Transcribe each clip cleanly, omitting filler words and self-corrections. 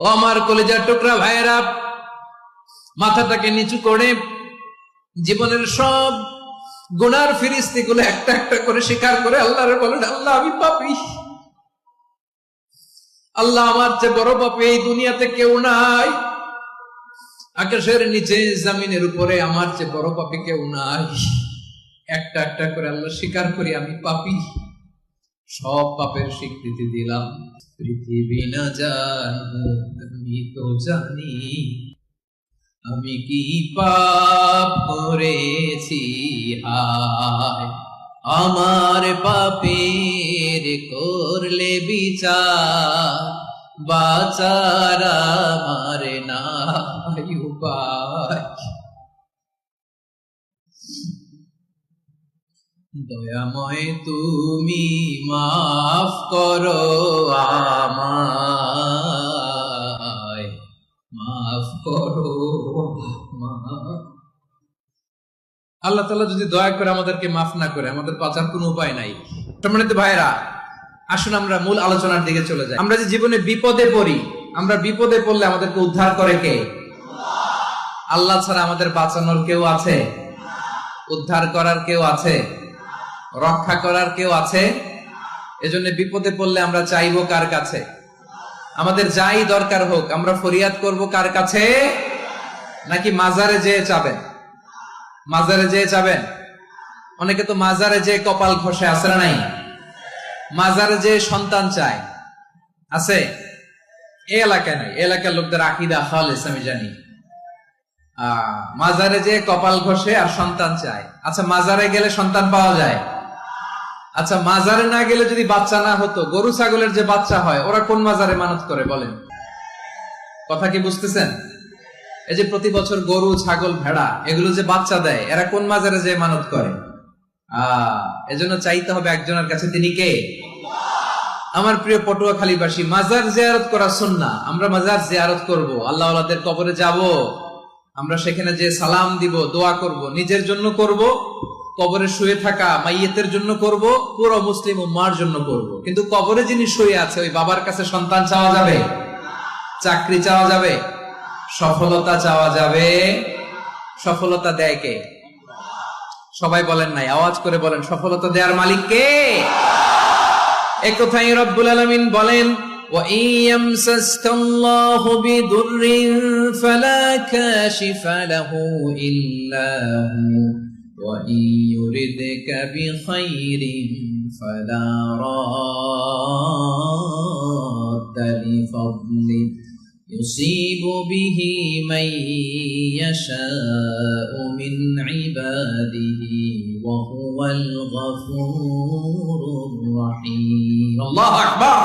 ও আমার কলিজার টুকরা ভাইয়েরা, মাথাটাকে নিচু করে জীবনের সব গুনার ফিরিস্তি গুলো একটা একটা করে স্বীকার করে আল্লাহরে বলেন, আল্লাহ আমি পাপী, আল্লাহ আমার চেয়ে বড় পাপী এই দুনিয়াতে কেউ নাই, আকাশের নিচে জমিনের উপরে আমার চেয়ে বড় পাপী কেউ নাই। একটা একটা করে আল্লাহ স্বীকার করি আমি পাপী, সব পাপের স্বীকৃতি দিলাম। পৃথিবী না জানুক আমি তো জানি আমি কি পাপ করেছি, হায় আমার পাপের করলে বিচার, বাঁচার আমার নাই উপায়। দয়াময় তুমি মাফ করো আমায়, মাফ করো। আল্লাহ তাআলা যদি দয়া করে আমাদেরকে মাফ না করে, আমাদের বাঁচার কোনো উপায় নাই। সম্মানিত ভাইরা, আসুন আমরা মূল আলোচনার দিকে চলে যাই। আমরা যে জীবনে বিপদে পড়ি, আমরা বিপদে পড়লে আমাদেরকে উদ্ধার করে কে? আল্লাহ ছাড়া আমাদের বাঁচানোর কেউ আছে? উদ্ধার করার কেউ আছে? রক্ষা করার কেউ আছে? এজন্য বিপদে পড়লে আমরা চাইবো কার কাছে? আমাদের যাই দরকার হোক আমরা ফরিয়াদ করব কার কাছে? নাকি মাজারে যেয়ে চাবেন? মাজারে যেয়ে চাবেন? অনেকে তো মাজারে যেয়ে কপাল ঘষে, আছে না নাই? মাজারে যেয়ে সন্তান চায়, আছে? এই এলাকায় নাই, এলাকার লোকদের আকীদা খালেস আমি জানি। মাজারে যেয়ে কপাল ঘষে আর সন্তান চায়। আচ্ছা, মাজারে গেলে সন্তান পাওয়া যায়? আচ্ছা, মাজারে না গেলে যদি বাচ্চা না হতো, গরু ছাগলের যে বাচ্চা হয় ওরা কোন মাজারে মানত করে বলেন? কথা কি বুঝতেছেন? এই যে প্রতি বছর গরু ছাগল ভেড়া এগুলো যে বাচ্চা দেয়, এরা কোন মাজারে যে মানত করে? এজন্য চাইতে হবে একজনের কাছে, তিনি কে? আমার প্রিয় পটুয়াখালীবাসী, মাজার জিয়ারত করা সুন্নাহ। আমরা মাজার জিয়ারত করব, আল্লাহ ওয়ালাদের কবরে যাব, আমরা সেখানে যে সালাম দিব, দোয়া করব, নিজের জন্য করব, কবরে শুয়ে থাকা মাইয়েতের জন্য করব, পুরো মুসলিম উম্মার জন্য করব। কিন্তু কবরে যিনি শুয়ে আছে ওই বাবার কাছে সন্তান চাওয়া যাবে? চাকরি চাওয়া যাবে? সফলতা চাওয়া যাবে? সফলতা দেয় কে? সবাই বলেন নাই, আওয়াজ করে বলেন, সফলতা দেওয়ার মালিক কে? এই কথাই রব্বুল আলামিন বলেন, ওয়া ইয়ামসাসকাল্লাহু বিদুররিন ফালা কাশিফা লাহু ইল্লা হু ওয়া ইয়ুরিদকা বিখাইরিন ফালা রাদ্দা লিফাদলি ইউসিবু বিহি মান ইয়াশাউ মিন ইবাদিহি ওয়া হুয়াল গফুরুর রহিম। আল্লাহু আকবার।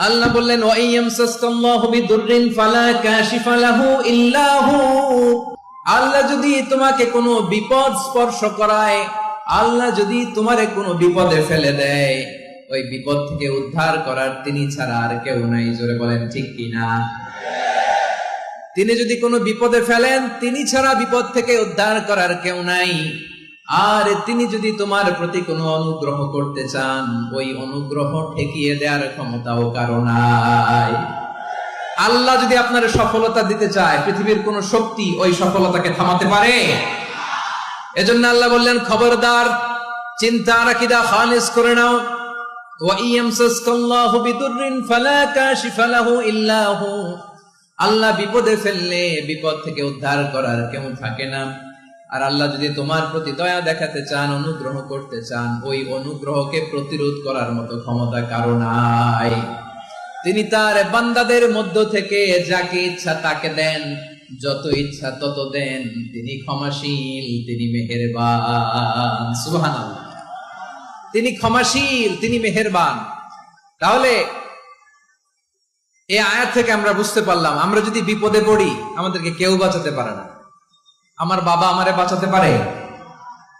আল্লাহ বললেন, ওয়া ইয়ামসাসকাল্লাহু বিদুররিন ফালা কাশিফা লাহু ইল্লা হু। আল্লাহ যদি তোমাকে কোনো বিপদ স্পর্শ করায়, আল্লাহ যদি তোমারে কোনো বিপদে ফেলে দেয়, ওই বিপদ থেকে উদ্ধার করার তিনি ছাড়া আর কেউ নাই। জোরে বলেন ঠিক কিনা? তিনি যদি কোনো বিপদে ফেলেন, তিনি ছাড়া বিপদ থেকে উদ্ধার করার কেউ নাই। আর তিনি যদি তোমার প্রতি কোনো অনুগ্রহ করতে চান, ওই অনুগ্রহ ঠেকিয়ে দেওয়ার ক্ষমতাও কারো নাই। আল্লাহ যদি আপনার সফলতা দিতে চায়, পৃথিবীর কোন শক্তি ওই সফলতাকে থামাতে পারে? এজন্য আল্লাহ বললেন, খবরদার, চিন্তার আকীদা খালিস করে নাও। ওয়া ইয়ামসাসকাল্লাহু বিদুররিন ফালা কাশিফা লাহু ইল্লা হু। আল্লাহ বিপদে ফেললে বিপদ থেকে উদ্ধার করার কেউ থাকে না। আর আল্লাহ যদি তোমার প্রতি দয়া দেখাতে চান, অনুগ্রহ করতে চান, ওই অনুগ্রহকে প্রতিরোধ করার মতো ক্ষমতা কারো নাই। তিনি তার বান্দাদের মধ্য থেকে যাকে ইচ্ছা তাকে দেন, যত ইচ্ছা তত দেন। তিনি ক্ষমাশীল, তিনি মেহেরবান। সুবহানাল্লাহ। তিনি ক্ষমাশীল, তিনি মেহেরবান। তাহলে এই আয়াত থেকে আমরা বুঝতে পারলাম, আমরা যদি বিপদে পড়ি আমাদেরকে কেউ বাঁচাতে পারে না। আমার বাবা আমারে বাঁচাতে পারে?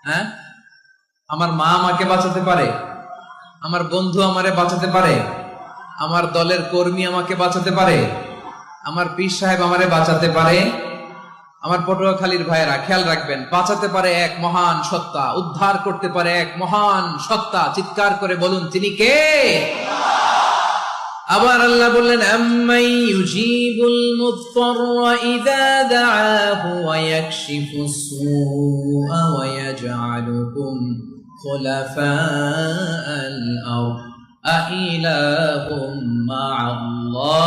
হ্যাঁ? আমার মা আমাকে বাঁচাতে পারে? আমার বন্ধু আমারে বাঁচাতে পারে? আমার দলের কর্মী আমাকে বাঁচাতে পারে? আমার পীর সাহেব আমারে বাঁচাতে পারে? আমার পটুয়াখালীর ভাইয়েরা খেয়াল রাখবেন, বাঁচাতে পারে এক মহান সত্তা, উদ্ধার করতে পারে এক মহান সত্তা। চিৎকার করে বলুন, তিনি কে? আবার আল্লাহ বললেন আম্মাই ইউজিবুল মুদতাররা ইযা দাআহু ওয়া ইয়াকশিফুস সুআ ওয়া ইয়াজআলুকুম খুলাফাআল আরদ আইলাহুম মা'আল্লাহ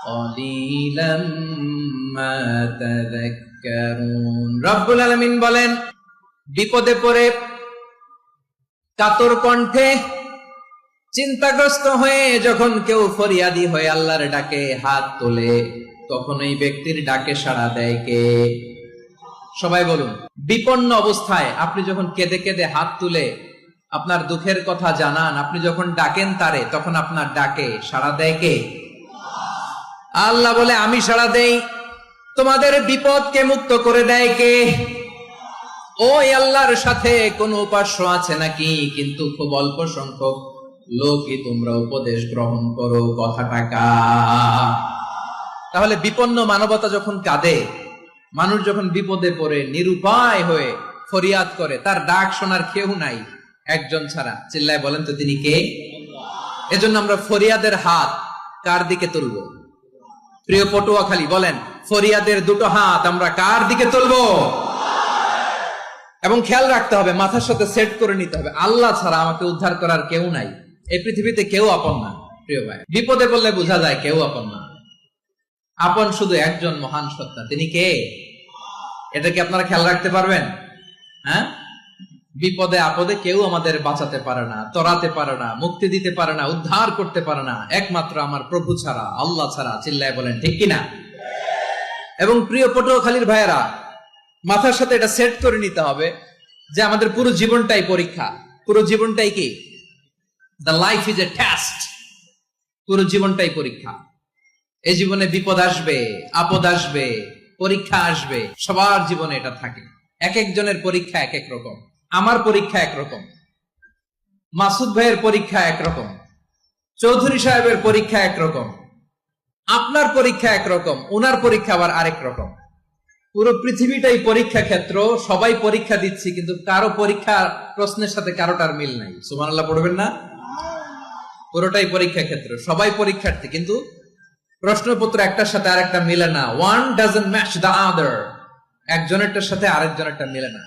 ক্বালিলাম মা তাযাক্কারুন। রব্বুল আলামিন বলেন, বিপদে পড়ে কাতর কণ্ঠে চিন্তাগ্রস্ত হয়ে যখন কেউ ফরিয়াদি হয়ে আল্লাহর ডাকে হাত তোলে, তখন এই ব্যক্তির ডাকে সাড়া দেয় কে? সবাই বলুন। বিপন্ন অবস্থায় আপনি যখন কেঁদে কেঁদে হাত তুলে আপনার দুঃখের কথা জানান, আপনি যখন ডাকেন তারে, তখন আপনার ডাকে সাড়া দেয় কে? আল্লাহ বলে, আমি সাড়া দেই। তোমাদের বিপদকে মুক্ত করে দেয় কে? ওই আল্লাহর সাথে কোন উপাস্য আছে নাকি? কিন্তু খুব অল্প সংখ্যক লোকই তোমরা উপদেশ গ্রহণ করো। কথাটা কার? তাহলে বিপন্ন মানবতা যখন কাঁদে, মানুষ যখন বিপদে পড়ে নিরুপায় হয়ে ফরিয়াদ করে, তার ডাক শোনার কেউ নাই একজন ছাড়া। চিল্লায় বলেন তো তিনি কে? এজন্য আমরা ফরিয়াদের হাত কার দিকে তুলব? প্রিয় পটুয়াখালী বলেন, ফরিয়াদের দুটো হাত আমরা কার দিকে তুলবো? এবং খেয়াল রাখতে হবে, মাথার সাথে সেট করে নিতে হবে, আল্লাহ ছাড়া আমাকে উদ্ধার করার কেউ নাই। এই পৃথিবীতে কেউ আপন না। প্রিয় ভাই, বিপদে বললে বোঝা যায় কেউ আপন না। আপন শুধু একজন মহান সত্তা, তিনি কে? এটা কি আপনারা খেয়াল রাখতে পারবেন? হ্যাঁ, বিপদে আপদে কেউ আমাদের বাঁচাতে পারে না, তরাতে পারে না, মুক্তি দিতে পারে না, উদ্ধার করতে পারে না, একমাত্র আমার প্রভু ছাড়া, আল্লাহ ছাড়া। চিল্লায় বলেন ঠিক কিনা? এবং প্রিয় পটুয়াখালীর ভাইয়েরা, মাথার সাথে এটা সেট করে নিতে হবে যে আমাদের পুরো জীবনটাই পরীক্ষা। পুরো জীবনটাই কি? The life is a test. পুরো জীবনটাই পরীক্ষা। এই জীবনে বিপদ আসবে, আপদ আসবে, পরীক্ষা আসবে, সবার জীবনে এটা থাকে। এক একজনের পরীক্ষা এক এক রকম। আমার পরীক্ষা একরকম, মাসুদ ভাইয়ের পরীক্ষা একরকম, চৌধুরী সাহেবের পরীক্ষা একরকম, আপনার পরীক্ষা একরকম, ওনার পরীক্ষা আবার আরেক রকম। পুরো পৃথিবীটাই পরীক্ষা ক্ষেত্র, সবাই পরীক্ষা দিচ্ছি, কিন্তু কারো পরীক্ষা প্রশ্নের সাথে কারোটার মিল নাই। সুবহানাল্লাহ পড়বেন না? পুরোটাই পরীক্ষা ক্ষেত্র, সবাই পরীক্ষার্থী, কিন্তু প্রশ্নপত্র একটার সাথে আরেকটা মিলে না। One doesn't match the other. একজনেরটার সাথে আরেকজনেরটা মিলে না।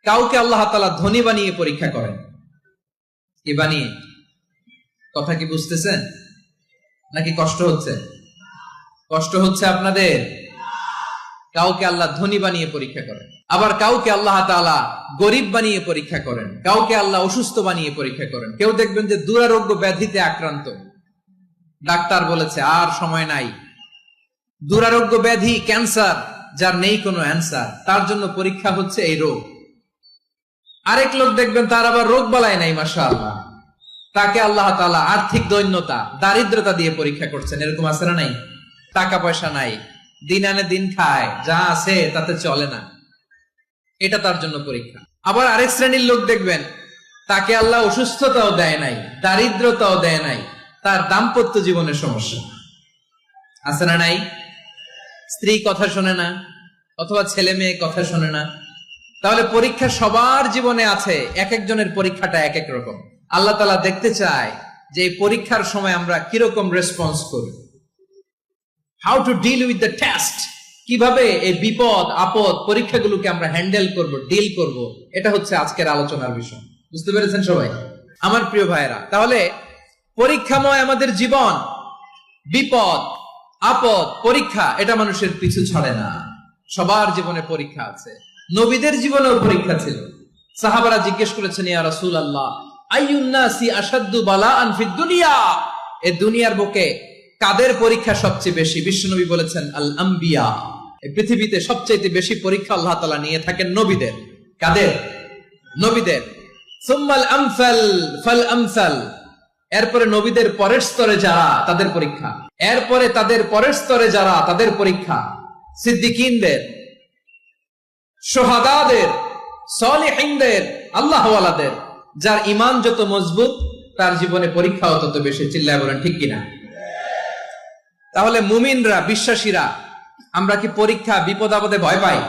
কাউকে আল্লাহ তাআলা ধনী বানিয়ে পরীক্ষা করেন। কি বানিয়ে? কথা কি বুঝতেছেন নাকি কষ্ট হচ্ছে? কষ্ট হচ্ছে আপনাদের? কাউকে আল্লাহ ধনী বানিয়ে পরীক্ষা করেন, আবার কাউকে আল্লাহ তাআলা গরিব বানিয়ে পরীক্ষা করেন, কাউকে আল্লাহ অসুস্থ বানিয়ে পরীক্ষা করেন। কেউ দেখবেন যে দুরারোগ্য ব্যাধিতে আক্রান্ত, ডাক্তার বলেছে আর সময় নাই, দুরারোগ্য ব্যাধি, ক্যান্সার, যার নেই কোনো অ্যান্সার, তার জন্য পরীক্ষা হচ্ছে এই রোগ। আরেক লোক দেখবেন তার আবার রোগ বালাই নাই, মাশাআল্লাহ, তাকে আল্লাহ তাআলা আর্থিক দৈন্যতা, দারিদ্রতা দিয়ে পরীক্ষা করছেন। এরকম আছে না নাই? টাকা পয়সা নাই, দিন আনে দিন খায়, যা আছে তাতে চলে না, এটা তার জন্য পরীক্ষা। আবার আরেক শ্রেণীর লোক দেখবেন তাকে আল্লাহ অসুস্থতাও দেয় নাই, দারিদ্রতাও দেয় নাই, তার দাম্পত্য জীবনের সমস্যা আছে না নাই? স্ত্রী কথা শোনে না, অথবা ছেলে মেয়ে কথা শোনে না। তাহলে পরীক্ষা সবার জীবনে আছে, এক একজনের পরীক্ষাটা এক এক রকম। আল্লাহ তাআলা দেখতে চায় যে এই পরীক্ষার সময় আমরা কিরকম রেসপন্স করি, how to deal with the test, কিভাবে এই বিপদ আপদ পরীক্ষাগুলোকে আমরা হ্যান্ডেল করব, ডিল করব। এটা হচ্ছে আজকের আলোচনার বিষয়। বুঝতে পেরেছেন সবাই আমার প্রিয় ভাইয়েরা? তাহলে পরীক্ষাময় আমাদের জীবন, বিপদ আপদ পরীক্ষা, এটা মানুষের পিছু ছাড়ে না। সবার জীবনে পরীক্ষা আছে। নবীদের জীবনেও পরীক্ষা ছিল। সাহাবারা জিজ্ঞেস করেছেন, ইয়া রাসূলুল্লাহ, আইয়ুন নাসি আশাদ্দু বালাআন ফিদ দুনিয়া, এই দুনিয়ার বুকে কাদের পরীক্ষা সবচেয়ে বেশি? বিশ্বনবী বলেছেন, আল আম্বিয়া। এই পৃথিবীতে সবচেয়ে বেশি পরীক্ষা আল্লাহ তাআলা নিয়ে থাকেন নবীদের। কাদের? নবীদের। সুম্মাল আমসাল ফাল আমসাল, এরপরে নবীদের পরের স্তরে যারা, তাদের পরীক্ষা। এরপরে তাদের পরের স্তরে যারা, তাদের পরীক্ষা। সিদ্দিকিনদের, শুহাদাদের, সালিহিনদের, আল্লাহওয়ালাদের। যার ঈমান যত মজবুত, তার জীবনে পরীক্ষাও তত বেশি। চিল্লায় বলেন ঠিক কিনা? তাহলে মুমিনরা, বিশ্বাসীরা, আমরা কি পরীক্ষা বিপদ আপদে ভয় পাই?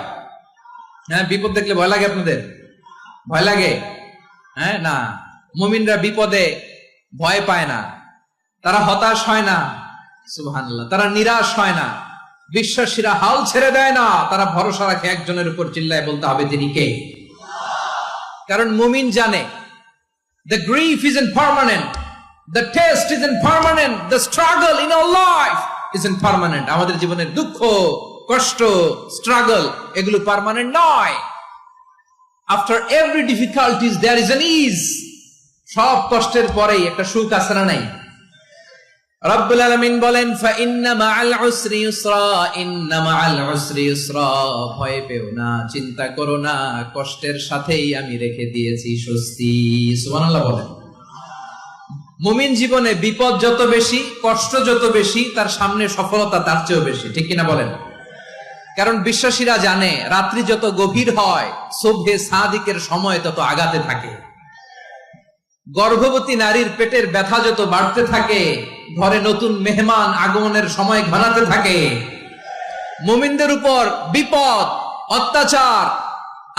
হ্যাঁ, বিপদ দেখলে ভয় লাগে আপনাদের? ভয় লাগে? হ্যাঁ, না। মুমিনরা বিপদে ভয় পায় না, তারা হতাশ হয় না, সুবহানাল্লাহ, তারা নিরাশ হয় না, বিশ্বাসীরা হাল ছেড়ে দেয় না, তারা ভরসা রাখে একজনের উপর, চিল্লায় বলতে হবে তিনি কে। কারণ মুমিন জানে the grief isn't permanent, the test isn't permanent, the struggle in our life isn't permanent. আমাদের জীবনের দুঃখ, কষ্ট, স্ট্রাগল এগুলো পার্মানেন্ট নয়। After every difficulties there is an ease. সব কষ্টের পরেই একটা সুখ আছে না নাই? রব্বুল আলামিন বলেন ফা ইন্না মাআল উসরি ইউসরা, ইন্না মাআল উসরি ইউসরা, ভয় পেও না, চিন্তা করো না, কষ্টের সাথেই আমি রেখে দিয়েছি স্বস্তি। সুবহানাল্লাহ বলেন। মুমিন জীবনে বিপদ যত বেশি, কষ্ট যত বেশি, তার সামনে সফলতা তার চেয়েও বেশি, ঠিক কিনা বলেন? কারণ বিশ্বাসীরা জানে রাত্রি যত গভীর হয়, সুবহে সাদিকের সময় তত আগাতে থাকে। গর্ভবতী নারীর পেটের ব্যথা যত বাড়তে থাকে, ঘরে নতুন মেহমান আগমনের সময় ঘনাতে থাকে। মুমিনদের উপর বিপদ, অত্যাচার,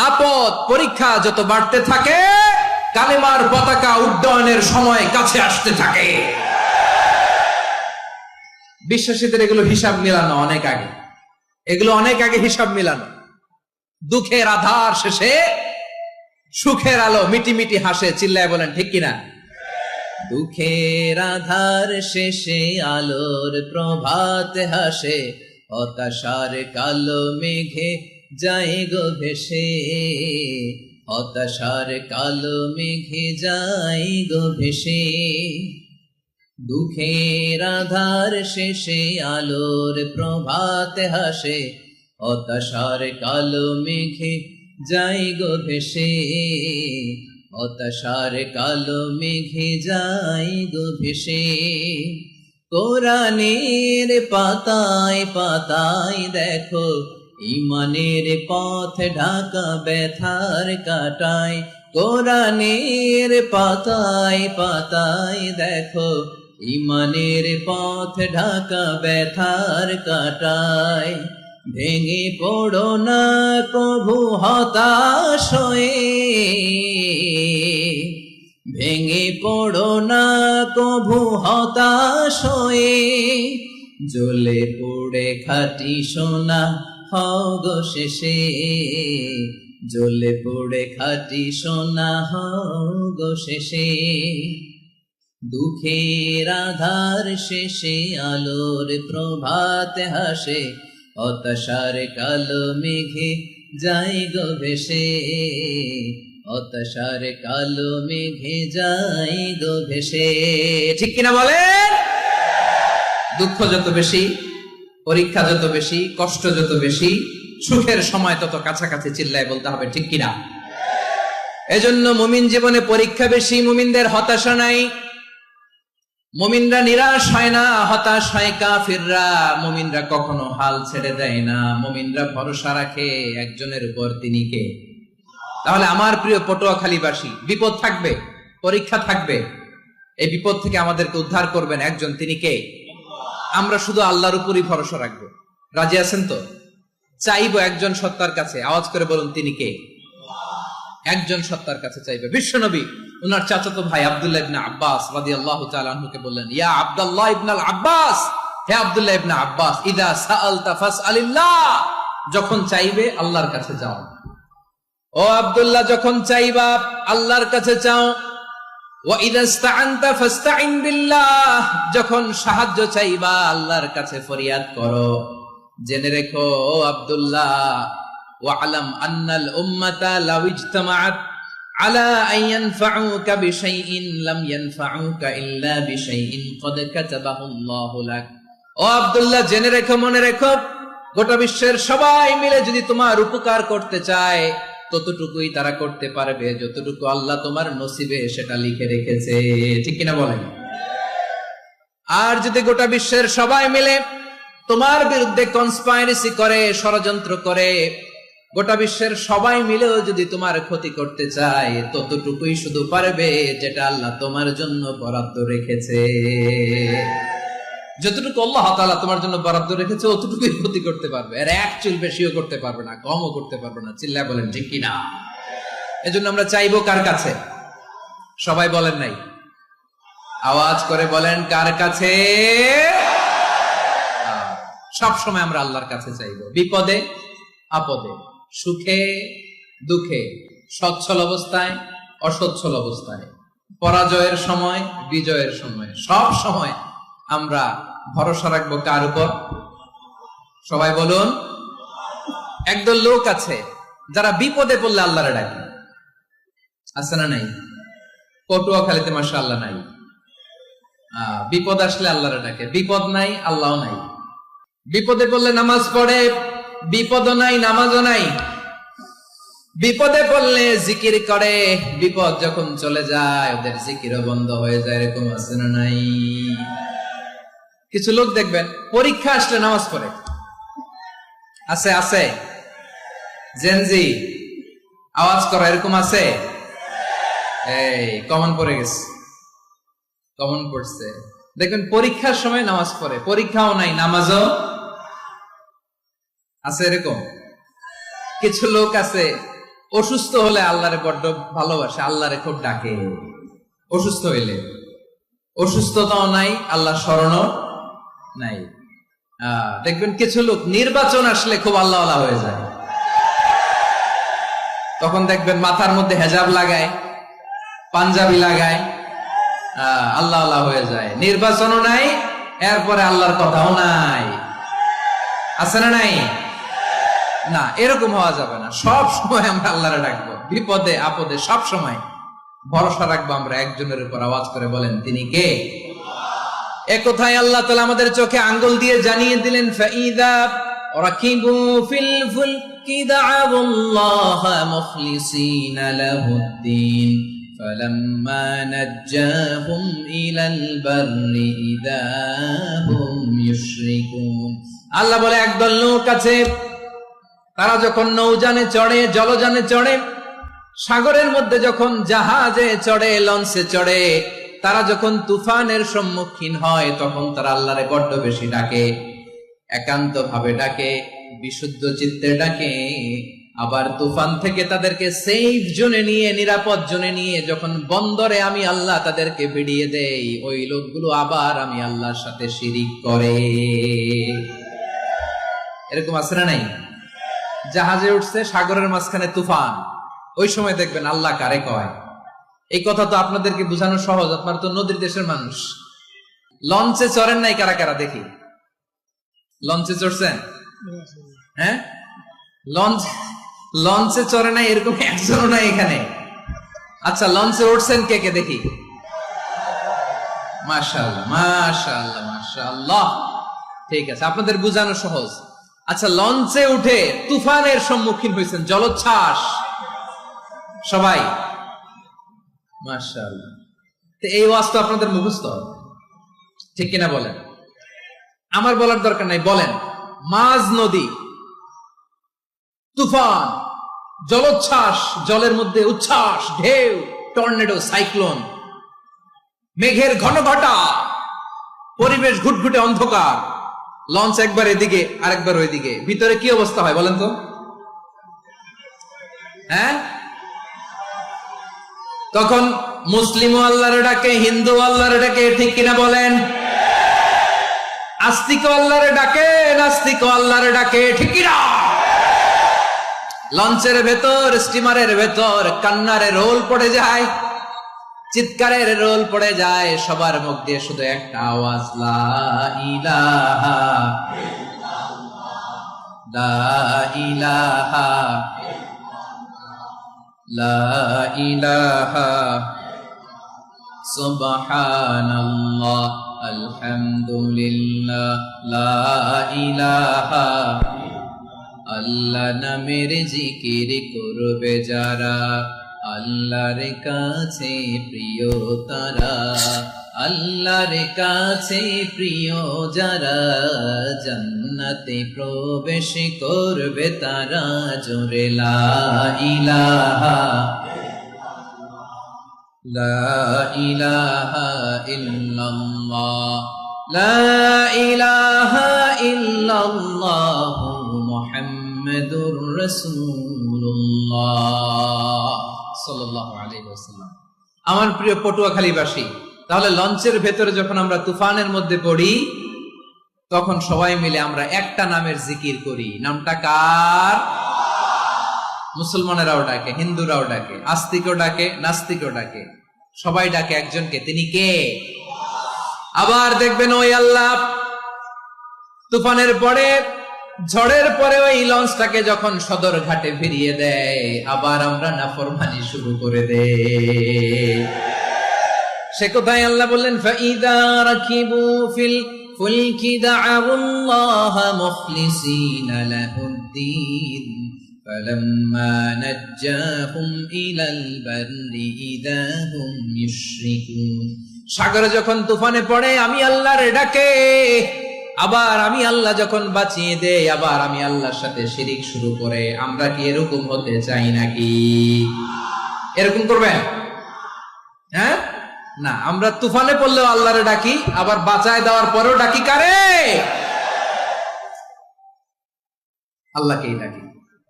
আপদ, পরীক্ষা যত বাড়তে থাকে, কালেমার পতাকা উড্ডয়নের সময় কাছে আসতে থাকে। বিশ্বাসীদের এগুলো হিসাব মিলানো অনেক আগে, এগুলো অনেক আগে হিসাব মিলানো। দুঃখের আধার শেষে সুখের আলো মিটি মিটি হাসে, চিল্লায় বলেন ঠিক কিনা? দুঃখের আধার শেষে আলোর প্রভাত হাসে, হতাশার কালো মেঘে যায় গো ভেসে, হতাশার কালো মেঘে যায় গো ভেসে। দুঃখের আধার শেষে আলোর প্রভাত হাসে, হতাশার কালো মেঘে যাই গো ভেসে, হতাশার কালো মেঘে যাই গো ভেসে। কোরআনের পাতায় পাতায় দেখো, ইমানের পথ ঢাকা ব্যথার কাটায়। কোরআনের পাতায় পাতায় দেখো, ইমানের পথ ঢাকা ব্যথার কাটায়। ভেঙে পড়ো না প্রভু হতাশ হয়ে, ভেঙে পড়ো না প্রভু হতাশ হয়ে, জ্বলে পুড়ে খাঁটি সোনা হও গো শেষে, জ্বলে পুড়ে খাঁটি সোনা হও গো শেষে। দুঃখের আধার শেষে আলোর প্রভাত হাসে, হতাশার কালো মেঘে যাই গো ভেসে, হতাশার কালো মেঘে যাই গো ভেসে। ঠিক কিনা বলেন? দুঃখ যত বেশি, পরীক্ষা যত বেশি, কষ্ট যত বেশি, সুখের সময় তত কাছাকাছি, চিল্লায় বলতে হবে ঠিক কিনা? এজন্য মুমিন জীবনে পরীক্ষা বেশি, মুমিনদের হতাশা নাই। মুমিনরা নিরাশ হয় না, হতাশ হয় কাফিররা। মুমিনরা কখনো হাল ছেড়ে দেয় না, মুমিনরা ভরসা রাখে একজনের উপর, তিনি কে? তাহলে আমার প্রিয় পটুয়াখালীবাসী, বিপদ থাকবে, পরীক্ষা থাকবে, এই বিপদ থেকে আমাদেরকে উদ্ধার করবেন একজন, তিনি কে? আমরা শুধু আল্লাহর উপরই ভরসা রাখবো। রাজি আছেন তো? চাইবো একজন সত্তার কাছে, আওয়াজ করে বলুন তিনি কে? একজন সত্তার কাছে চাইবে। বিশ্বনবী উনার চাচাতো ভাই আব্দুল্লাহ ইবনে আব্বাস রাদিয়াল্লাহু তাআলা আনহুকে বললেন, ইয়া আব্দুল্লাহ ইবনুল আব্বাস, হে আব্দুল্লাহ ইবনে আব্বাস, ইদা সাআলতা ফাসআলিল্লাহ, যখন চাইবে আল্লাহর কাছে যাও। ও আব্দুল্লাহ, যখন চাইবা আল্লাহর কাছে চাও। ওয়া ইদা ইসতাআনতা ফাসতাইন বিল্লাহ, যখন সাহায্য চাইবা আল্লাহর কাছে ফরিয়াদ করো। জেনে রেখো ও আব্দুল্লাহ, ওয়া'লাম আন্নাল উম্মাতা লাউ ইজতামাআত আলা আন ইয়ানফাউকা বিশাইইন লাম ইয়ানফাউকা ইল্লা বিশাইইন ক্বাদ কাতাবাহু আল্লাহু লাক। ও আব্দুল্লাহ, জেনে রেখো, মনে রেখো, গোটা বিশ্বের সবাই মিলে যদি তোমার উপকার করতে চায়, ততটুকুই তারা করতে পারবে যতটুকু আল্লাহ তোমার নসিবে সেটা লিখে রেখেছে। ঠিক কিনা বলেন? আর যদি গোটা বিশ্বের সবাই মিলে তোমার বিরুদ্ধে কনস্পাইরেসি করে, ষড়যন্ত্র করে, গোটা বিশ্বের সবাই মিলেও যদি তোমার ক্ষতি করতে চায়, ততটুকুই শুধু পারবে যেটা আল্লাহ তোমার জন্য বরাদ্দ রেখেছে। যতটুকু আল্লাহ তাআলা তোমার জন্য বরাদ্দ রেখেছে অতটুকুই ক্ষতি করতে পারবে, আর এক চুল বেশিও করতে পারবে না, কমও করতে পারবে না। চিল্লায় বলেন ঠিক কিনা? এজন্য আমরা চাইবো কার কাছে? সবাই বলেন নাই, আওয়াজ করে বলেন কার কাছে? সব সময় আমরা আল্লাহর কাছে চাইবো, বিপদে আপদে, সুখে দুঃখে, সচ্ছল অবস্থায় অসচ্ছল অবস্থায়, পরাজয়ের সময় বিজয়ের সময়, সব সময় আমরা ভরসা রাখবো কার উপর? সবাই বলুন। একদল লোক আছে যারা বিপদে পড়লে আল্লাহরে ডাকে, আছে না নাই? পটুয়াখালীতে মাশাআল্লাহ নাই। বিপদ আসলে আল্লাহরে ডাকে, বিপদ নাই আল্লাহ নাই। বিপদে পড়লে নামাজ পড়ে, বিপদও নাই নামাজও নাই। বিপদে পড়লে জিকির করে, বিপদ যখন চলে যায় ওদের জিকিরও বন্ধ হয়ে যায়। এরকম আছে না নাই? কিছু লোক দেখবেন পরীক্ষা আসলে নামাজ পড়ে, আছে আছে। জেনজি আওয়াজ করা, এরকম আছে? এই কমন পড়ে গেছে, কমন পড়ছে। দেখবেন পরীক্ষার সময় নামাজ পড়ে, পরীক্ষাও নাই নামাজও আছে। এরকম কিছু লোক আছে অসুস্থ হলে আল্লাহরে বড্ড ভালোবাসে, আল্লাহরে খুব ডাকে। অসুস্থ হইলে, অসুস্থতাও নাই, আল্লাহ স্মরণও নাই। দেখবেন কিছু লোক নির্বাচন আসলে খুব আল্লাহওয়ালা হয়ে যায়, তখন দেখবেন মাথার মধ্যে হেজাব লাগায়, পাঞ্জাবি লাগায়, আল্লাহওয়ালা হয়ে যায়। নির্বাচনও নাই, এরপরে আল্লাহর কথাও নাই, আছে না নাই? না, এরকম হওয়া যাবে না। সব সময় আমরা আল্লাহরে ডাকবো, বিপদে আপদে সব সময় ভরসা রাখবো আমরা একজনের উপর। আওয়াজ করে বলেন তিনি কে? একথায় আল্লাহ তাআলা আমাদের চোখে আঙ্গুল দিয়ে জানিয়ে দিলেন, ফাইদা রাকিবু ফিল ফুলকি দা'আউল্লাহ মুখলিসিনা লাহুদ্দিন ফালাম্মা নাজ্জাহুম ইলাল বাররি ইযা হুম ইউশরিকুন। আল্লাহ বলে একদল লোক আছে, তারা যখন নৌযানে চড়ে, জলযানে চড়ে, সাগরের মধ্যে যখন জাহাজে চড়ে, লঞ্চে চড়ে, তারা যখন তুফানের সম্মুখীন হয় তখন তারা আল্লাহরে বড্ড বেশি ডাকে, একান্ত ভাবে ডাকে, বিশুদ্ধ চিত্তে ডাকে। আবার তুফান থেকে তাদেরকে সেফ জোনে নিয়ে, নিরাপদ জোনে নিয়ে যখন বন্দরে আমি আল্লাহ তাদেরকে ভিড়িয়ে দেই, ওই লোকগুলো আবার আমি আল্লাহর সাথে শিরিক করে। এরকম আছে না নাই? জাহাজে উঠছে, সাগরের মাঝখানে তুফান, ওই সময় দেখবেন আল্লাহ কারে কয়। এই কথা তো আপনাদেরকে বোঝানো সহজ, আপনার তো নদীর দেশের মানুষ। লঞ্চে চড়েন নাই কারা কারা? দেখি, লঞ্চে চড়ছেন? হ্যাঁ, লঞ্চে চড়ে নাই এরকম একজনও নাই এখানে। আচ্ছা, লঞ্চে উঠছেন কে কে? দেখি। মাশাআল্লাহ মাশাআল্লাহ মাশাআল্লাহ, ঠিক আছে, আপনাদের বোঝানো সহজ। আচ্ছা, লঞ্চে উঠে তুফানের সম্মুখীন হয়েছেন, জলোচ্ছ্বাস সবাই? মাশাআল্লাহ। তো এই ওয়াজ তো আপনাদের মুখস্থ, ঠিক কিনা বলেন? আমার বলার দরকার নাই, বলেন। মাঝ নদী, তুফান, জলোচ্ছ্বাস, জলের মধ্যে উচ্ছ্বাস, ঢেউ, টর্নেডো, সাইক্লোন, মেঘের ঘনঘটা, পরিবেশ ঘুটঘুটে অন্ধকার, লঞ্চ একবার এদিকে আরেকবার ওইদিকে, ভিতরে কি অবস্থা হয় বলেন তো? হ্যাঁ, তখন মুসলিম আল্লাহর ডাকে, হিন্দু আল্লাহর ডাকে, ঠিক কিনা বলেন? আস্তিক আল্লাহর ডাকে, নাস্তিক আল্লাহর ডাকে, ঠিক কিনা? লঞ্চের ভেতর, স্টিমারের ভেতর কান্নারে রোল পড়ে যায়, চিৎকারের রোল পড়ে যায়, সবার মুখ দিয়ে শুধু একটা আওয়াজ, লা ইলাহা ইল্লাল্লাহ, লা ইলাহা লা ইলাহা সুবহানাল্লাহ আলহামদুলিল্লাহ লা ইলাহা। আল্লাহ নামের জিকির করবে যারা, আল্লাহর কাছে প্রিয় তারা, আল্লাহর কাছে প্রিয় যারা, জান্নাতে প্রবেশ করবে তারা, জোরে লা ইলাহা লা ইলাহা ইল্লাল্লাহ, লা ইলাহা ইল্লাল্লাহ মুহাম্মাদুর রাসূলুল্লাহ সাল্লাল্লাহু আলাইহি ওয়াসাল্লাম। আমার প্রিয় পটুয়াখালীবাসী, তাহলে লঞ্চের ভেতরে যখন আমরা তুফানের মধ্যে পড়ি, তখন সবাই মিলে আমরা একটা নামের জিকির করি। নামটা কার? মুসলমানেরাও ডাকে, হিন্দুরাও ডাকে, আস্তিকও ডাকে, নাস্তিকও ডাকে, সবাই ডাকে একজনকে। তিনি কে? আবার দেখবেন ওই আল্লাহ তুফানের পরে, ঝড়ের পরে ওই লঞ্চটাকে যখন সদর ঘাটে ফিরিয়ে দেয়, আবার আমরা নাফরমানি শুরু করে দেই। সে কোথায়? আল্লাহ বললেন, ফাইদা রাকিবু ফিল ফুলকি দা'আউল্লাহা মুখলিসিনা লাহুদ্দীন ফালাম্মা নাজ্জাহুম ইলাল বাররি ইযা হুম ইউশরিকুন। সাগরে যখন তুফানে পড়ে আমি আল্লাহর ডাকে, আবার আমি আল্লাহ যখন বাঁচিয়ে দেই, আবার আমি আল্লাহর সাথে শিরিক শুরু করে। আমরা কি এরকম হতে চাই নাকি? এরকম করবেন? হ্যাঁ না, আমরা তুফানে পড়লেও আল্লাহরে ডাকি, আবার বাঁচায় দেওয়ার পরেও ডাকি কারে? আল্লাহকেই ডাকি।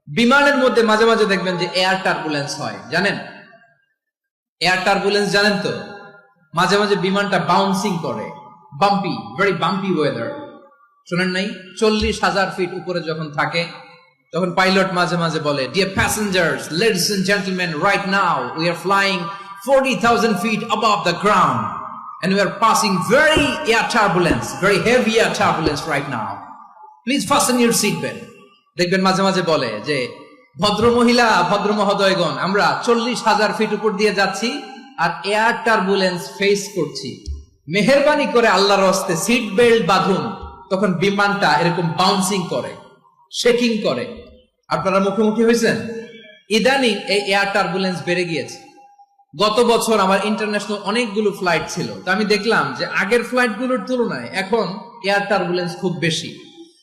বিমানের মধ্যে মাঝে মাঝে দেখবেন যে এয়ার টার্বুলেন্স হয়, জানেন? এয়ার টার্বুলেন্স জানেন তো? মাঝে মাঝে বিমানটা বাউন্সিং করে, বাম্পি, ভেরি বাম্পি ওয়েদার। শোনেন নাই? 40,000 ফিট উপরে যখন থাকে, তখন পাইলট মাঝে মাঝে বলে, dear passengers, ladies and gentleman, right now we are flying 40,000 feet above the ground and we are passing very air turbulence, very heavy air turbulence right now. Please fasten your seat belt. দেখবেন মাঝে মাঝে বলে যে, ভদ্র মহিলা, ভদ্র মহোদয়গণ, আমরা 40,000 ফিট উপর দিয়ে যাচ্ছি আর এয়ার টার্বুলেন্স ফেস করছি, মেহেরবানি করে আল্লাহর হস্তে সিট বেল্ট বাঁধুন। তখন বিমানটা এরকম বাউন্সিং করে, শেকিং করে। আপনারা মুখোমুখি হয়েছেন? ইদানিং এই এয়ার টার্বুলেন্স বেড়ে গিয়েছে। গত বছর আমার ইন্টারন্যাশনাল অনেকগুলো ফ্লাইট ছিল, তো আমি দেখলাম যে আগের ফ্লাইট গুলোর তুলনায় এখন এয়ার টার্বুলেন্স খুব বেশি।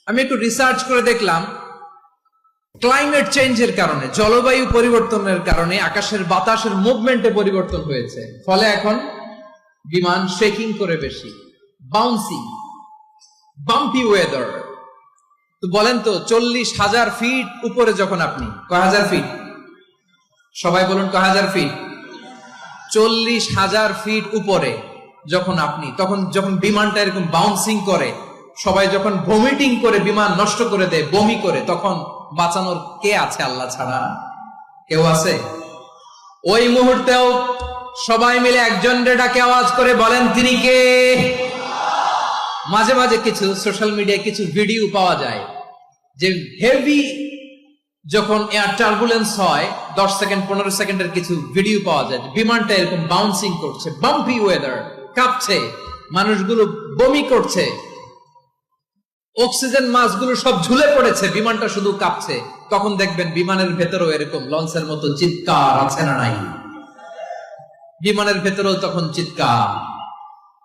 আমি একটু রিসার্চ করে দেখলাম, ক্লাইমেট চেঞ্জের কারণে, জলবায়ু পরিবর্তনের কারণে আকাশের বাতাসের মুভমেন্টে পরিবর্তন হয়েছে, ফলে এখন বিমান শেকিং করে বেশি, বাউন্সিং, বাম্পি ওয়েদার। তো বলেন তো, 40,000 ফিট উপরে যখন আপনি, কয় হাজার ফিট? সবাই বলুন, কয় হাজার ফিট? 40,000 ফিট উপরে যখন আপনি, তখন যখন বিমানটা এরকম বাউন্সিং করে, সবাই যখন ভমিটিং করে বিমান নষ্ট করে দেয়, বমি করে, তখন বাঁচানোর কে আছে আল্লাহ ছাড়া? কেউ আছে? ওই মুহূর্তেও সবাই মিলে একজন ডাকে আওয়াজ করে বলেন, তিনি কে? মাঝে মাঝে কিছু সোশ্যাল মিডিয়ায় কিছু ভিডিও পাওয়া যায় যে হেভি যখন এয়ার টার্বুলেন্স হয়, 10 সেকেন্ড 15 সেকেন্ডের কিছু ভিডিও পাওয়া যায়, বিমানটা এরকম বাউন্সিং করছে, বাম্পি ওয়েদার, কাঁপছে, মানুষগুলো বমি করছে, অক্সিজেন মাস্কগুলো সব ঝুলে পড়েছে, বিমানটা শুধু কাঁপছে। তখন দেখবেন বিমানের ভেতরেও এরকম লঞ্চের মতো চিৎকার আছে না নাই? বিমানের ভেতরেও তখন চিৎকার।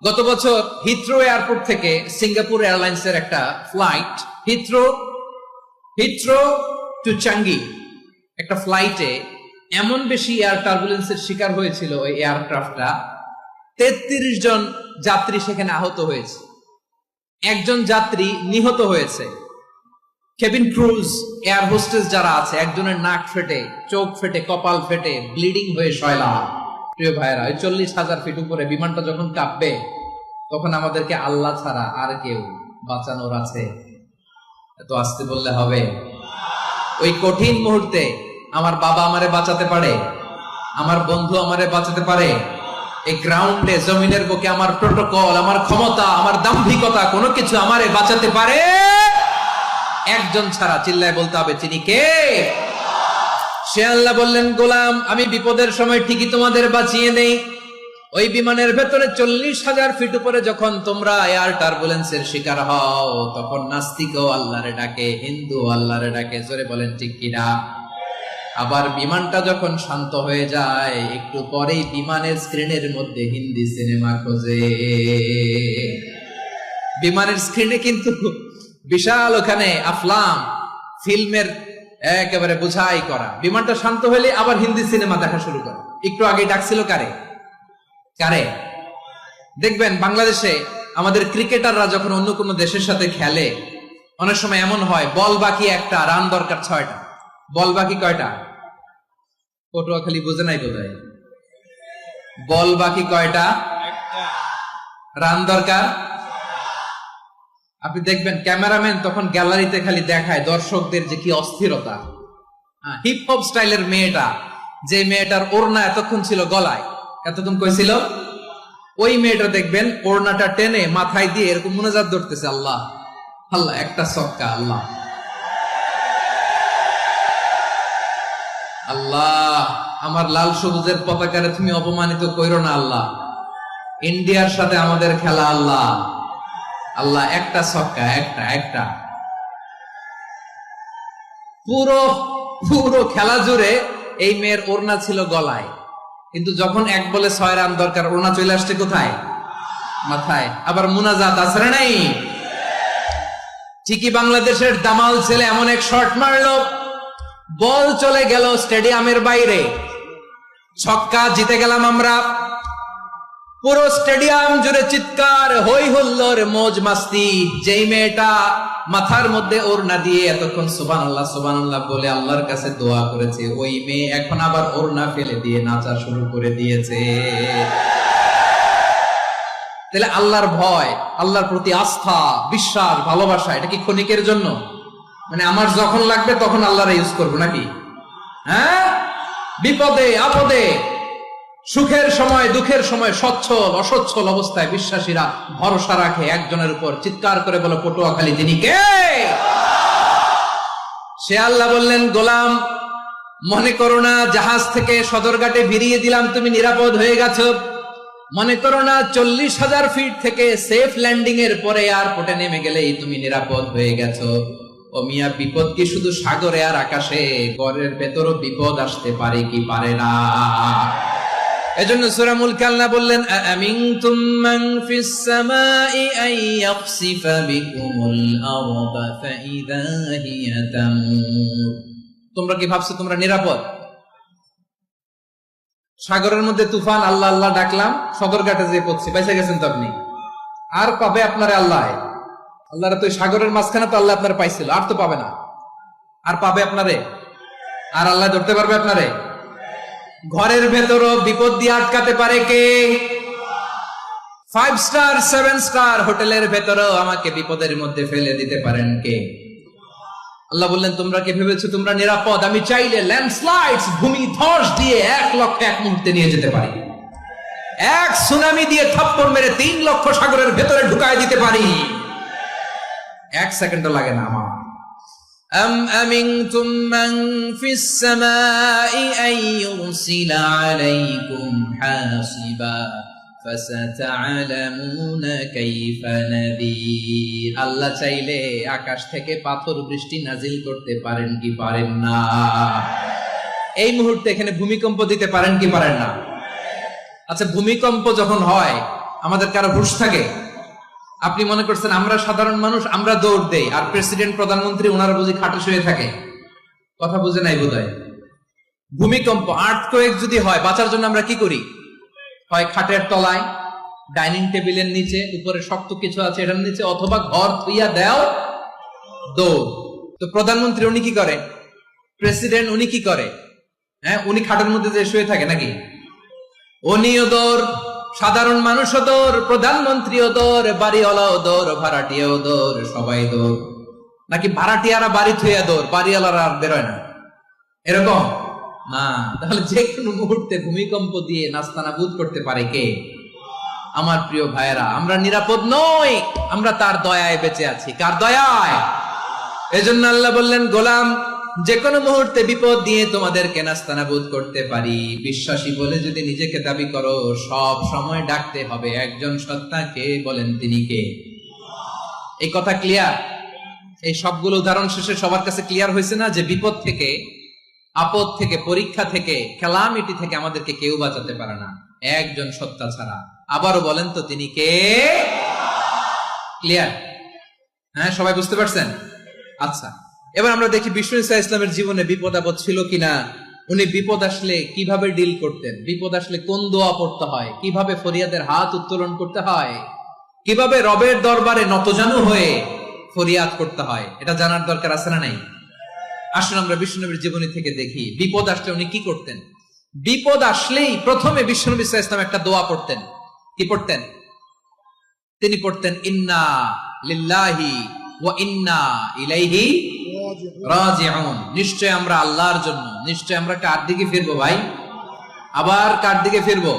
গত বছর হিথ্রো এয়ারপোর্ট থেকে সিঙ্গাপুর এয়ারলাইন্সের একটা ফ্লাইট, হিথ্রো টু চাঙ্গি, একটা ফ্লাইটে এমন বেশি এয়ার টার্বুলেন্সের শিকার হয়েছিল ওই এয়ারক্রাফটটা, 33 জন যাত্রী সেখানে আহত হয়েছে, একজন যাত্রী নিহত হয়েছে। কেবিন ক্রুজ, এয়ার হোস্টেস যারা আছে, একজনের নাক ফেটে, চোখ ফেটে, কপাল ফেটে, ব্লিডিং হয়ে শয়লা। প্রিয় ভাইরা, ওই 40,000 ফিট উপরে বিমানটা যখন কাঁপবে, তখন আমাদেরকে আল্লাহ ছাড়া আর কেউ বাঁচানোর আছে? এত আসতে বললে হবে? ওই কঠিন মুহূর্তে আমার বাবা আমারে বাঁচাতে পারে, আমার বন্ধু আমারে বাঁচাতে পারে। এই গ্রাউন্ডে, জমিনের বুকে আমার প্রোটোকল, আমার ক্ষমতা, আমার দাম্ভিকতা, কোনো কিছু আমারে বাঁচাতে পারে একজন ছাড়া। চিল্লায় বলতে হবে, তিনি কে? সে আল্লাহ বললেন, গোলাম, আমি বিপদের সময় ঠিকই তোমাদের বাঁচিয়ে নেই। ওই বিমানের ভেতরে 40,000 ফিট উপরে যখন তোমরা এয়ার টার্বুলেন্সের শিকার হও, তখন নাস্তিকও আল্লাহরে ডাকে, হিন্দু আল্লাহরে ডাকে। জোরে বলেন ঠিক কিনা? আবার বিমানটা যখন শান্ত হয়ে যায়, একটু পরেই বিমানের স্ক্রিনের মধ্যে হিন্দি সিনেমা খোঁজে। বিমানের স্ক্রিনে কিন্তু বিশাল ওখানে আফলাম ফিল্মের একেবারে বোঝাই করা। বিমানটা শান্ত হলে আবার হিন্দি সিনেমা দেখা শুরু করে। একটু আগে ডাকছিল কারে? দেখবেন বাংলাদেশে আমাদের ক্রিকেটাররা যখন অন্য কোনো দেশের সাথে খেলে, অনেক সময় এমন হয়, বল বাকি একটা, রান দরকার 6টা। বল বাকি কয়টা? পটুয়াখালী বুঝে নাই বোধ হয়। বল বাকি কয়টা? রান দরকার। আপনি দেখবেন ক্যামেরাম্যান তখন গ্যালারিতে খালি দেখায় দর্শকদের যে কি অস্থিরতা। হিপ হপ স্টাইলের মেয়েটা, যে মেয়েটার ওড়না এতক্ষণ ছিল গলায়, এতক্ষণ কইছিল, ওই মেয়েটা দেখবেন ওড়নাটা টেনে মাথায় দিয়ে এরকম মুনাজাত ধরতেছে, আল্লাহ আল্লাহ, একটা সক্কা, আল্লাহ আল্লাহ, আমার লাল সবুজের পতাকারে তুমি অপমানিত কইরো না আল্লাহ, ইন্ডিয়ার সাথে আমাদের খেলা আল্লাহ আল্লাহ, একটা সক্কা, একটা একটা। পুরো পুরো খেলা জুড়ে এই মেয়ের ওড়না ছিল গলায়, কিন্তু যখন 1 বলে 6 রান দরকার, ওড়না চলে আসছে কোথায়? মাথায়। আবার মুনাজাত আছে না নাই? ঠিকই বাংলাদেশের দামাল ছেলে এমন এক শট মারলো, বল চলে গেল স্টেডিয়ামের বাইরে, ছক্কা, জিতে গেলাম আমরা। পুরো স্টেডিয়াম জুড়ে চিৎকার, হই হুল্লোড়, মৌজ মাস্তি। যেই মেয়েটা মাথার মধ্যে ওড়না দিয়ে এতক্ষণ সুবহানাল্লাহ সুবহানাল্লাহ বলে আল্লাহর কাছে দোয়া করেছে, ওই মেয়ে এখন আবার ওড়না ফেলে দিয়ে নাচা শুরু করে দিয়েছে। তাহলে আল্লাহর ভয়, আল্লাহর প্রতি আস্থা, বিশ্বাস, ভালোবাসা, এটা কি ক্ষণিকের জন্য? মানে আমার যখন লাগবে তখন আল্লাহর ইউজ করবো নাকি? হ্যাঁ, বিপদে আপদে, সুখের সময় দুঃখের সময়, সচ্ছল অসচ্ছল অবস্থায় বিশ্বাসীরা ভরসা রাখে একজনের উপর। চিৎকার করে বলো, পটুয়াখালী যিনি কে? সে আল্লাহ বললেন, গোলাম মনে করো না জাহাজ থেকে সদরঘাটে ভিড়িয়ে দিলাম, তুমি নিরাপদ হয়ে গেছো। মনে করো না 40,000 ফিট থেকে সেফ ল্যান্ডিং এর পরে এয়ারপোর্টে নেমে গেলেই তুমি নিরাপদ হয়ে গেছো। ও মিয়া, বিপদ কি শুধু সাগরে আর আকাশে? ঘরের ভেতরও বিপদ আসতে পারে কি পারে না? এজন্য সূরা মুলক আল্লাহ বললেন, আমিনতুম মান ফিস সামাই আন ইয়াখসিফা বিকুমুল আরদা ফাইযা হিয়া তামুর। তোমরা কি ভাবছো তোমরা নিরাপদ? সাগরের মধ্যে তুফান, আল্লাহ আল্লাহ ডাকলাম, সদরঘাটে যে পড়ছি, বেঁচে গেছেন তো আপনি। আর পাবে আপনারে আল্লাহ? আল্লাহর তো সাগরের মাঝখানে তো আল্লাহ আপনার পাইছিল, আর তো পাবে না। আর পাবে আপনারে? আর আল্লাহ ধরতে পারবে আপনারে? ঘরের ভেতরও বিপদ দিয়ে আটকাতে পারে কে? 5 স্টার 7 স্টার হোটেলের ভেতরও আমাকে বিপদের মধ্যে ফেলে দিতে পারেন কে? আল্লাহ বললেন, তোমরা কি ভেবেছো তোমরা নিরাপদ? আমি চাইলে ল্যান্ডস্লাইডস, ভূমি ধস দিয়ে 1 লক্ষ 1 মুহূর্তে নিয়ে যেতে পারি। এক সুনামি দিয়ে থাপ্পড় মেরে 3 লক্ষ সাগরের ভেতরে ঢুকায় দিতে পারি। 1 সেকেন্ডও লাগে না আমার। أم أمنتم من في السماء أن يرسل عليكم حاصبا فستعلمون كيف نذير। আল্লাহ চাইলে আকাশ থেকে পাথর বৃষ্টি নাজিল করতে পারেন কি পারেন না? এই মুহূর্তে এখানে ভূমিকম্প দিতে পারেন কি পারেন না? আচ্ছা, ভূমিকম্প যখন হয় আমাদের কারো হুঁশ থাকে? আপনি মনে করছেন আমরা সাধারণ মানুষ, আমরা দৌড় দেই, আর প্রেসিডেন্ট প্রধানমন্ত্রী ওনারা বুঝি খাটে শুয়ে থাকে? কথা বুঝে নাই বোধহয়। ভূমিকম্প, আর্থকোয়েক যদি হয়, বাঁচার জন্য আমরা কি করি? হয় খাটের তলায়, ডাইনিং টেবিলের নিচে, উপরে শক্ত কিছু আছে এটার নিচে, অথবা ঘর থুইয়া দেও দৌড়। তো প্রধানমন্ত্রী উনি কি করে? প্রেসিডেন্ট উনি কি করে? হ্যাঁ, উনি খাটের মধ্যে যে শুয়ে থাকে নাকি? উনিও দৌড়, সাধারণ মানুষও দৌড়, প্রধানমন্ত্রীও দৌড়, বাড়িওয়ালাও দৌড়, ভাড়াটিয়াও দৌড়, সবাই দৌড়। নাকি ভাড়াটিয়ারা বাড়ি থুইয়া দৌড়, বাড়িওয়ালারা আর বেরোয় না? এরকম না। তাহলে যে কোনো মুহূর্তে ভূমিকম্প দিয়ে নাস্তানাবুদ করতে পারে কে? আমার প্রিয় ভাইয়েরা, আমরা নিরাপদ নই, আমরা তার দয়ায় বেঁচে আছি। কার দয়ায়? এজন্য আল্লাহ বললেন, গোলাম যে কোনো মুহূর্তে বিপদ দিয়ে তোমাদেরকে নাস্তানাবুদ করতে পারি। বিশ্বাসী বলে যদি নিজেকে দাবি করো, সব সময় ডাকতে হবে একজন সত্তাকে। বলেন তিনি কে? এই কথা ক্লিয়ার? এই সবগুলো উদাহরণ শেষে সবার কাছে ক্লিয়ার হয়েছে না যে বিপদ থেকে, আপদ থেকে, পরীক্ষা থেকে, ক্যালামিটি থেকে আমাদেরকে কেউ বাঁচাতে পারে না একজন সত্তা ছাড়া। আবারও বলেন তো তিনি কে? ক্লিয়ার? হ্যাঁ, সবাই বুঝতে পারছেন? আচ্ছা, এবার আমরা দেখি বিষ্ণু ঈসা ইসলামের জীবনে বিপদ আপদ ছিল কিনা। উনি বিপদ আসলে কিভাবে ডিল করতেন, বিপদ আসলে কোন দোয়া পড়তে হয়, কিভাবে ফরিয়াদের হাত উত্তোলন করতে হয়, কিভাবে রবের দরবারে নতজানু হয়ে ফরিয়াদ করতে হয়, এটা জানার দরকার আছে না নাই? আসুন আমরা বিষ্ণু নবীর জীবনী থেকে দেখি বিপদ আসলে উনি কি করতেন। বিপদ আসলেই প্রথমে বিশ্বনবী সাল্লাল্লাহু আলাইহি ওয়াসাল্লাম একটা দোয়া পড়তেন। কি পড়তেন? তিনি পড়তেন ইন্না লিল্লাহি ওয়া ইন্না ইলাইহি রাজিউন। নিশ্চয় আমরা আল্লাহর জন্য, নিশ্চয় আমরা কার দিকে ফিরবো ভাই? আবার কার দিকে ফিরবো?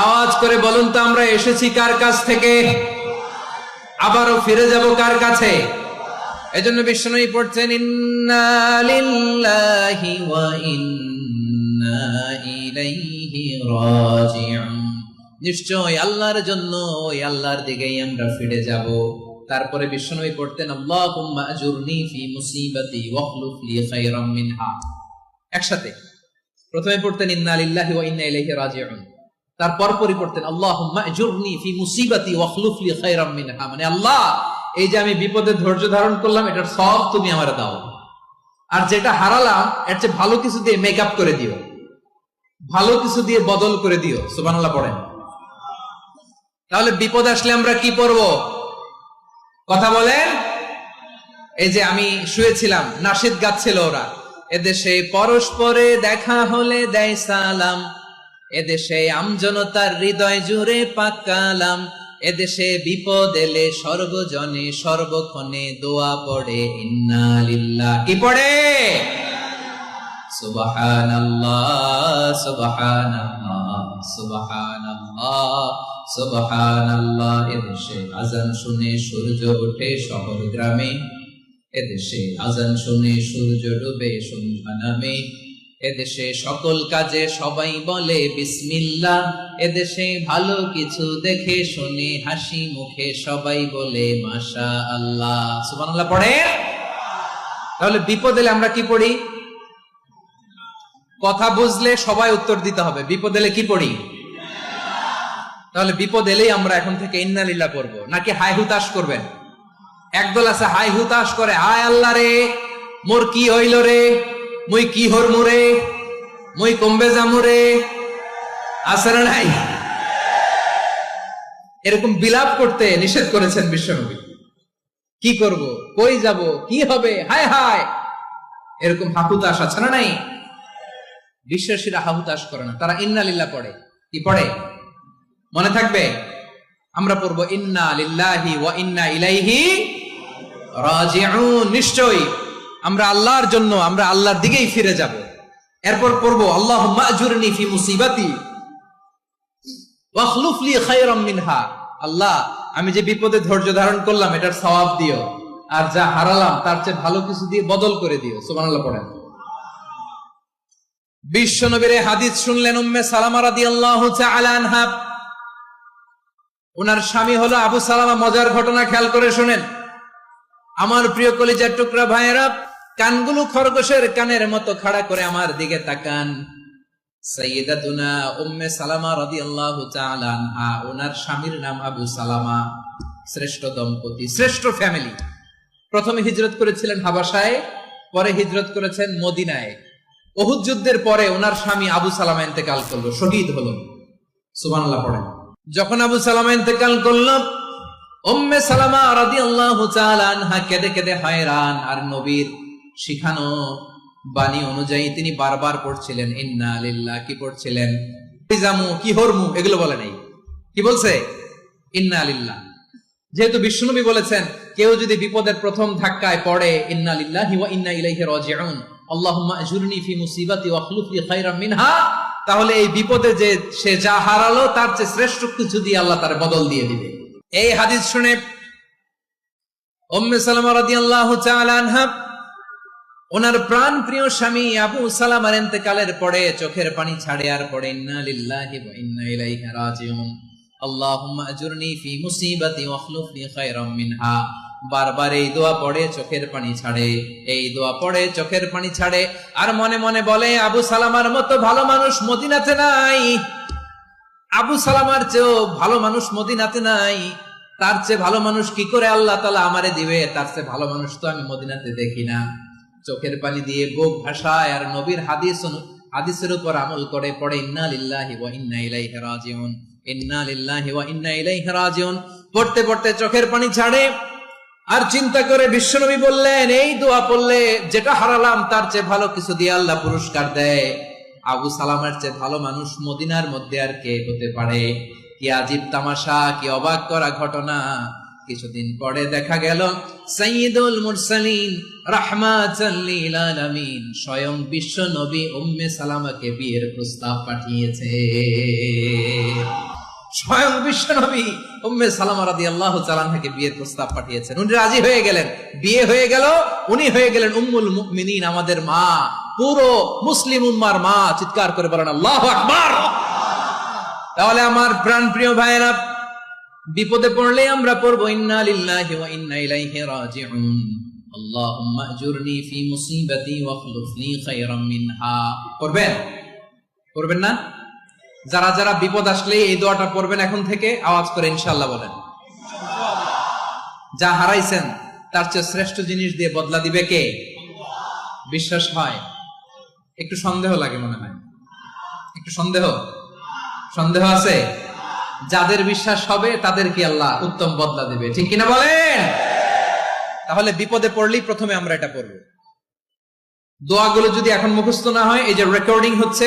আওয়াজ করে বলুন তো, আমরা এসেছি কার কাছ থেকে, আবারও ফিরে যাব কার কাছে? এজন্য বিশ্বনবী পড়ছেন ইন্না লিল্লাহি ওয়া ইন্না ইলাইহি রাজিউন। নিশ্চয় আল্লাহর জন্য, ওই আল্লাহর দিকেই আমরা ফিরে যাব। তারপরে বিশ্বনবী পড়তেন আল্লাহুম্মা আজুরনি ফি মুসিবাতি ওয়াখলুফ লি খায়রাম মিনহা। একসাথে প্রথমে পড়তেন ইন্না লিল্লাহি ওয়া ইন্না ইলাইহি রাজিউন, তারপর পড়তেন আল্লাহুম্মা আজুরনি ফি মুসিবাতি ওয়াখলুফ লি খায়রাম মিনহা। মানে আল্লাহ, এই যে আমি বিপদে ধৈর্য ধারণ করলাম, এটার সব তুমি আমারে দাও, আর যেটা হারালাম এর চেয়ে ভালো কিছু দিয়ে মেকআপ করে দিও, ভালো কিছু দিয়ে বদল করে দিও। সুবহানাল্লাহ পড়েন। তাহলে বিপদ আসলে আমরা কি পড়ব? কথা বলেন। এই যে আমি শুয়েছিলাম, নাশিদ গাচ্ছিল ওরা, এদেশে পরস্পরে দেখা হলে দেয় সালাম, এদেশে আমজনতার হৃদয় জুড়ে পাক কালাম, এদেশে বিপদ এলে সর্বজনে সর্বক্ষণে দোয়া পড়ে ইন্না লিল্লাহ। কি পড়ে? সুবহানাল্লাহ সুবহানাল্লাহ সুবহানাল্লাহ সুবহানাল্লাহ। এদেশে আজান শুনে সূর্য ওঠে শহর গ্রামে, এদেশে আজান শুনে সূর্য ডুবে সন্ধ্যা নামে, এদেশে সকল কাজে সবাই বলে বিসমিল্লাহ, এদেশে ভালো কিছু দেখে শুনে হাসি মুখে সবাই বলে মাশাআল্লাহ। সুবহানাল্লাহ পড়ে। তাহলে বিপদ এলে আমরা কি পড়ি? কথা বুঝলে সবাই উত্তর দিতে হবে, বিপদ এলে কি পড়ি? তাহলে বিপদ এলেই আমরা এখন থেকে ইন্না লিল্লাহ পড়বো, নাকি হাই হুতাশ করবেন? একদল আছে হাই হুতাশ করে, হায় আল্লাহ রে মোর কি হইল রে, মুই কি হরমু রে, মুই কমবে যামু রে, আছে না নাই? এরকম বিলাপ করতে নিষেধ করেছেন বিশ্বনবী। কি করব, কই যাব, কি হবে, হায় হায়, এরকম হাহুতাশ আছে না নাই? বিশ্বাসীরা হাহুতাশ করে না, তারা ইন্না লিল্লাহ পড়ে। কি পড়ে মনে থাকবে? আমরা পড়বো ইন্না লিল্লাহি ওয়া ইন্না ইলাইহি রাজিউন। নিশ্চয়ই আমরা আল্লাহর জন্য, আমরা আল্লাহর দিকেই ফিরে যাব। এরপর পড়বো আল্লাহুম্মা আজুরনি ফি মুসিবাতি ওয়াখলুফ লি খায়রাম মিনহা। আল্লাহ, আমি যে বিপদে ধৈর্য ধারণ করলাম এটার সওয়াব দিও, আর যা হারালাম তার চেয়ে ভালো কিছু দিয়ে বদল করে দিও। সুবহানাল্লাহ পড়েন। বিশ্বনবীর হাদিস শুনলেন উম্মে সালামা রাদিয়াল্লাহু তাআলা আনহা। ওনার স্বামী হলো আবু সালামা। মজার ঘটনা খেয়াল করে শুনেন আমার প্রিয় কলিজার টুকরা ভাইয়েরা। কানগুলো খরগোশের কানের মতো খাড়া করে আমার দিকে তাকান। সাইয়্যিদাতুনা উম্মে সালামা রাদিয়াল্লাহু তাআলা আনহা, ওনার স্বামীর নাম আবু সালামা। শ্রেষ্ঠ দম্পতি, শ্রেষ্ঠ ফ্যামিলি। প্রথমে হিজরত করেছিলেন হাবাসায়, পরে হিজরত করেছেন মদিনায়। উহুদ যুদ্ধের পরে ওনার স্বামী আবু সালামা ইন্তেকাল করলো, শহীদ হলো। সুবহানাল্লাহ পড়েন। যখন আবু সালামা ইন্তেকাল করলো, উম্মে সালামা রাদিয়াল্লাহু তাআলা আনহা কেঁদে কেঁদে হয়রান। আর নবীর শিখানো বাণী অনুযায়ী তিনি বারবার পড়ছিলেন ইন্না লিল্লাহ। কি পড়ছিলেন? জামু কি হরমু এগুলো বলে নাই, কি বলছে? ইন্না লিল্লাহ। যেহেতু বিশ্বনবী বলেছেন কেউ যদি বিপদের প্রথম ধাক্কায় পড়ে ইন্না লিল্লাহি ওয়া ইন্না ইলাইহি রাজিউন, আল্লাহুম্মা আজুরনি ফি মুসিবাতি ওয়াখলুফ লি খায়রাম মিনহা, তাহলে এই বিপদে যে সে যা হারালো তার চেয়ে শ্রেষ্ঠ কিছু দিয়ে আল্লাহ তার বদল দিয়ে দিবে। এই হাদিস শুনে উম্মে সালামা রাদিয়াল্লাহু তাআলা আনহা ওনার প্রাণ প্রিয় স্বামী আবু সালামার ইন্তেকালের পরে চোখের পানি ছাড়ে আর পড়ে ইন্না লিল্লাহি ওয়া ইন্না ইলাইহি রাজিউন, আল্লাহুম্মা আজুরনি ফি মুসিবাতি ওয়াখলুফ লি খায়রাম মিনহা। বারবার এই দোয়া পড়ে চোখের পানি ছাড়ে, এই দোয়া পড়ে চোখের পানি ছাড়ে, আর মনে মনে বলে আবু সালামার মতো ভালো মানুষ মদিনাতে নাই, আবু সালামার চেয়েও ভালো মানুষ মদিনাতে নাই, তার চেয়ে ভালো মানুষ কি করে আল্লাহ তাআলা আমারে দিবে, তার চেয়ে ভালো মানুষ তো আমি মদিনাতে দেখি না। চোখের পানি দিয়ে বুক ভাসায় আর নবীর হাদিসের উপর আমল করে পড়ে ইন্না লিল্লাহি ওয়া ইন্না ইলাইহি রাজিউন, ইন্না লিল্লাহি ওয়া ইন্না ইলাইহি রাজিউন। পড়তে পড়তে চোখের পানি ছাড়ে আর চিন্তা করে বিশ্বনবী বললেন এই দোয়া পড়লে যেটা হারালাম তার চেয়ে ভালো কিছু দিয়ে আল্লাহ পুরস্কার দেয়। আবু সালামের চেয়ে ভালো মানুষ মদিনার মধ্যে আর কে হতে পারে? কি আজীব তামাশা, কি অবাক করা ঘটনা। কিছুদিন পরে দেখা গেল সাইয়্যিদুল মুরসালিন রাহমাতাল লিল আলামিন স্বয়ং বিশ্ব নবী উম্মে সালামাকে বিয়ের প্রস্তাব পাঠিয়েছে। স্বয়ং বিশ্ব নবী উম্মে সালামা রাদিয়াল্লাহু তাআলা আনহাকে বিয়ের প্রস্তাব পাঠিয়েছেন। উনি রাজি হয়ে গেলেন, বিয়ে হয়ে গেল, উনি হয়ে গেলেন উম্মুল মুমিনিন, আমাদের মা, পুরো মুসলিম উম্মার মা। চিৎকার করে বলেন আল্লাহু আকবার। তাহলে আমার প্রাণ প্রিয় ভাইয়েরা, বিপদে পড়লে আমরা পড়বো ইন্না লিল্লাহি ওয়া ইন্না ইলাইহি রাজিউন, আল্লাহুম্মা আজুরনি ফি মুসিবাতি ওয়া খলুফনি খায়রাম মিনহা। পড়বেন? পড়বেন না? যারা যারা বিপদ আসলে এই দোয়াটা পড়বেন এখন থেকে, আওয়াজ করে ইনশাআল্লাহ বলেন। যা হারাইছেন তার চেয়ে শ্রেষ্ঠ জিনিস দিয়ে বদলা দিবে কে? বিশ্বাস হয়? একটু সন্দেহ লাগে মনে হয়, একটু সন্দেহ আছে? যাদের বিশ্বাস হবে তাদেরকে আল্লাহ উত্তম বদলা দিবে, ঠিক কিনা বলেন? তাহলে বিপদে পড়লেই প্রথমে আমরা এটা পড়ব। দোয়াগুলো যদি এখন মুখস্থ না হয়, এই যে রেকর্ডিং হচ্ছে,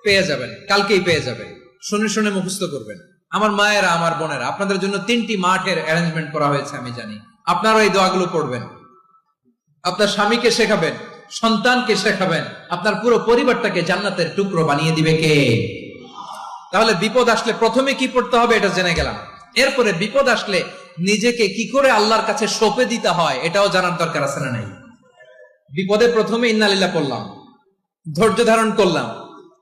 পেয়ে যাবেন, কালকেই পেয়ে যাবেন। শুনে শুনে মুখস্থ করবেন। আমার মায়েরা, আমার বোনেরা, আপনাদের জন্য 3টি মাঠের অ্যারেঞ্জমেন্ট করা হয়েছে, আমি জানি। আপনারা এই দোয়াগুলো পড়বেন, আপনার স্বামীকে শেখাবেন, সন্তানকে শেখাবেন, আপনার পুরো পরিবারটাকে জান্নাতের টুকরো বানিয়ে দিবে কে? তাহলে বিপদ আসলে প্রথমে কি পড়তে হবে এটা জেনে গেলাম। এরপরে বিপদ আসলে নিজেকে কি করে আল্লাহর কাছে সঁপে দিতে হয় এটাও জানার দরকার আছে না নাই? বিপদে প্রথমে ইন্না লিল্লাহ করলাম, ধৈর্য ধারণ করলাম,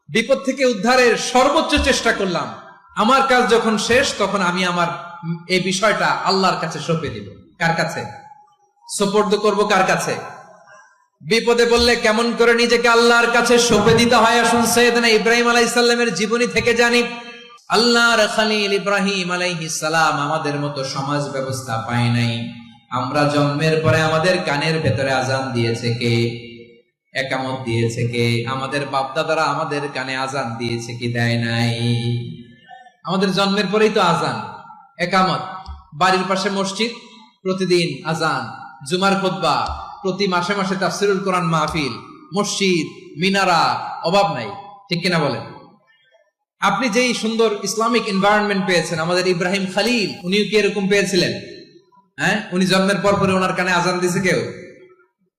বিপদ থেকে উদ্ধারের সর্বোচ্চ চেষ্টা করলাম। আমার কাজ যখন শেষ, তখন আমি আমার এই বিষয়টা আল্লাহর কাছে সঁপে দিব। কার কাছে সোপর্দ করব? কার কাছে? বিপদে বললে কেমন করে নিজেকে আল্লাহর কাছে সঁপে দিতে হয়, আসুন সাইয়েদনা ইব্রাহিম আলাইহিস সালামের জীবনী থেকে জানি। আল্লাহর খলিল ইব্রাহিম আলাইহিস সালাম আমাদের মতো সমাজ ব্যবস্থা পায় নাই। আমরা জন্মের পরে আমাদের কানের ভেতরে আজান দিয়েছে কে? একামত দিয়েছে কে? আমাদের বাপদাদারা আমাদের কানে আজান দিয়েছে কি? দেয় নাই। আমাদের জন্মের পরেই তো আজান, একামত, বাড়ির পাশে মসজিদ, প্রতিদিন আজান, জুমার খুতবা, প্রতি মাসে মাসে তাফসীরুল কোরআন মাহফিল, মসজিদ, মিনারা, অভাব নাই, ঠিক কিনা বলেন? আপনি যেই সুন্দর ইসলামিক এনভায়রনমেন্ট পেয়েছেন, আমাদের ইব্রাহিম খলিল উনিও কি এরকম পেয়েছিলেন? হ্যাঁ, উনি জন্মের পর পরে ওনার কানে আজান দিয়েছে কেউ?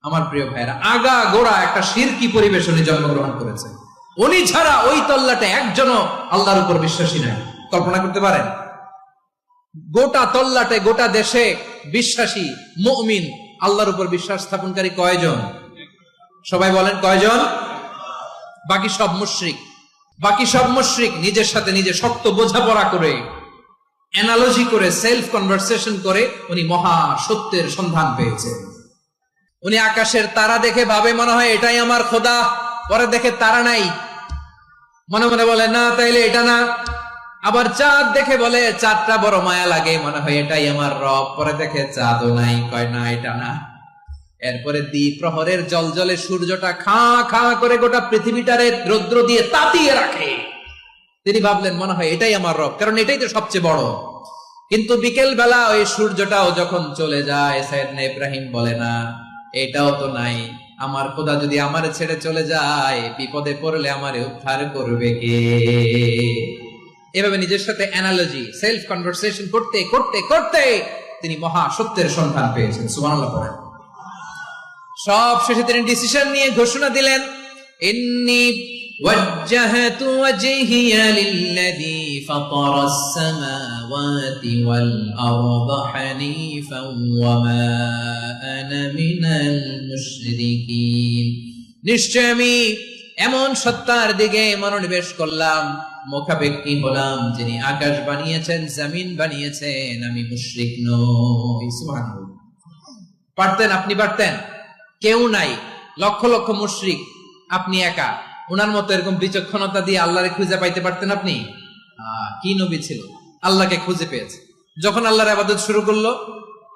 আমার প্রিয় ভাইরা, আগা গোড়া একটা শিরকি পরিবেশ উনি জন্মগ্রহণ করেছে। উনি ছাড়া ওই তল্লাটে একজনও আল্লাহর উপর বিশ্বাসী নাই। কল্পনা করতে পারেন? গোটা তল্লাটে, গোটা দেশে বিশ্বাসী মুমিন, আল্লাহর উপর বিশ্বাস স্থাপনকারী কয়জন? সবাই বলেন কয়জন? বাকি সব মুশরিক। বাকি সব মুশরিক নিজের সাথে নিজে শক্ত বোঝাপড়া করে, অ্যানালজি করে, সেলফ কনভারসেশন করে উনি মহা সত্যের সন্ধান পেয়েছেন। উনি আকাশের তারা দেখে ভাবে মনে হয় এটাই আমার খোদা, পরে দেখে তারা নাই, মনে মনে বলে না তাইলে এটা না। আবার চাঁদ দেখে বলে চাঁদটা বড় মায়া লাগে, মনে হয় এটাই আমার রব, পরে দেখে চাঁদও নাই, কয় না এটা না। এরপরে দ্বীপ প্রহরের জলজলে সূর্যটা খাঁ খাঁ করে গোটা পৃথিবীটারে রৌদ্র দিয়ে তাতিয়ে রাখে। তিনি ভাবলেন মনে হয় এটাই আমার রব, কারণ এটাই তো সবচেয়ে বড়। কিন্তু বিকেল বেলা ওই সূর্যটাও যখন চলে যায়, সাইয়েদনা ইব্রাহিম বলে না এটাও তো নাই, আমার খোদা যদি আমারে ছেড়ে চলে যায়, বিপদে পড়লে আমারে উদ্ধার করবে কে? এভাবে নিজের সাথে অ্যানালজি, সেলফ কনভারসেশন করতে করতে করতে তিনি মহা সত্যের সন্ধান পেয়েছেন। সুবহানাল্লাহ পড়েন। সব শেষে তিনি ডিসিশন নিয়ে ঘোষণা দিলেন, ইন্নী ওয়াজ্জাহতু ওয়াজহিয়া লিল্লাযী ফাতারাস সামাওয়াতি ওয়াল আরদা হানিফান ওয়া মা আনা মিনাল মুশরিকিন। নিশ্চয় আমি এমন সত্তার দিকে মনোনিবেশ করলাম, মুখাপেক্ষী হলাম, যিনি আকাশ বানিয়েছেন, জমিন বানিয়েছেন, আমি মুশরিক নই। সুবহানাল্লাহ। পারতেন? আপনি পারতেন? কেউ নাই, লক্ষ লক্ষ মুশরিক, আপনি একা। ওনার মতো এরকম বিচক্ষণতা দিয়ে আল্লাহরে খুঁজে পাইতে পারতেন আপনি? কি নবী ছিল, আল্লাহকে খুঁজে পেয়েছে। যখন আল্লাহর ইবাদত শুরু করলো,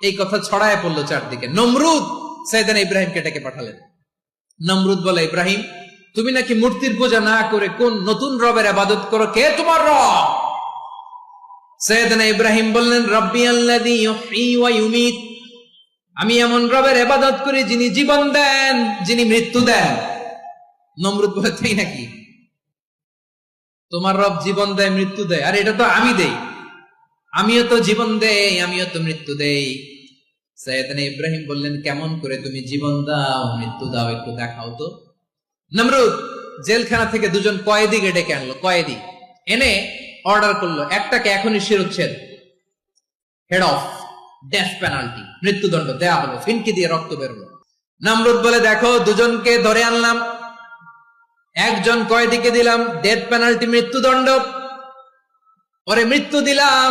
এই কথা ছড়ায় পড়লো চারদিকে। নমরুদ সাইয়েদনা ইব্রাহিমকে ডেকে পাঠালেন। নমরুদ বলে, ইব্রাহিম তুমি নাকি মূর্তির পূজা না করে কোন নতুন রবের ইবাদত করো, কে তোমার রব? সাইয়েদনা ইব্রাহিম বললেন, রব্বি আল্লাযী ইউহয়ী ওয়া ইউমীত, আমি এমন রবের ইবাদত করি যিনি জীবন দেন, যিনি মৃত্যু দেন। নমরুদ বলে, তাই নাকি? তোমার রব জীবন দেয় মৃত্যু দেয়, আর এটা তো আমি দেই, আমিও তো জীবন দেই, আমিও তো মৃত্যু দেই। সাইয়েদনা ইব্রাহিম বললেন, কেমন করে তুমি জীবন দাও মৃত্যু দাও একটু দেখাও তো। নমরুদ জেলখানা থেকে দুজন কয়েদিকে ডেকে আনলো, কয়েদি এনে অর্ডার করলো, একটাকে এখনই শিরোচ্ছেদ, হেড অফ, ডেথ পেনাল্টি, মৃত্যুদণ্ড দেয়া হলো, ফিনকি দিয়ে রক্ত বেরোলো। নমরুদ বলে, দেখো দুজনকে ধরে আনলাম, একজন কয়েদিকে দিলাম ডেথ পেনাল্টি, মৃত্যুদণ্ড, ওরে মৃত্যু দিলাম,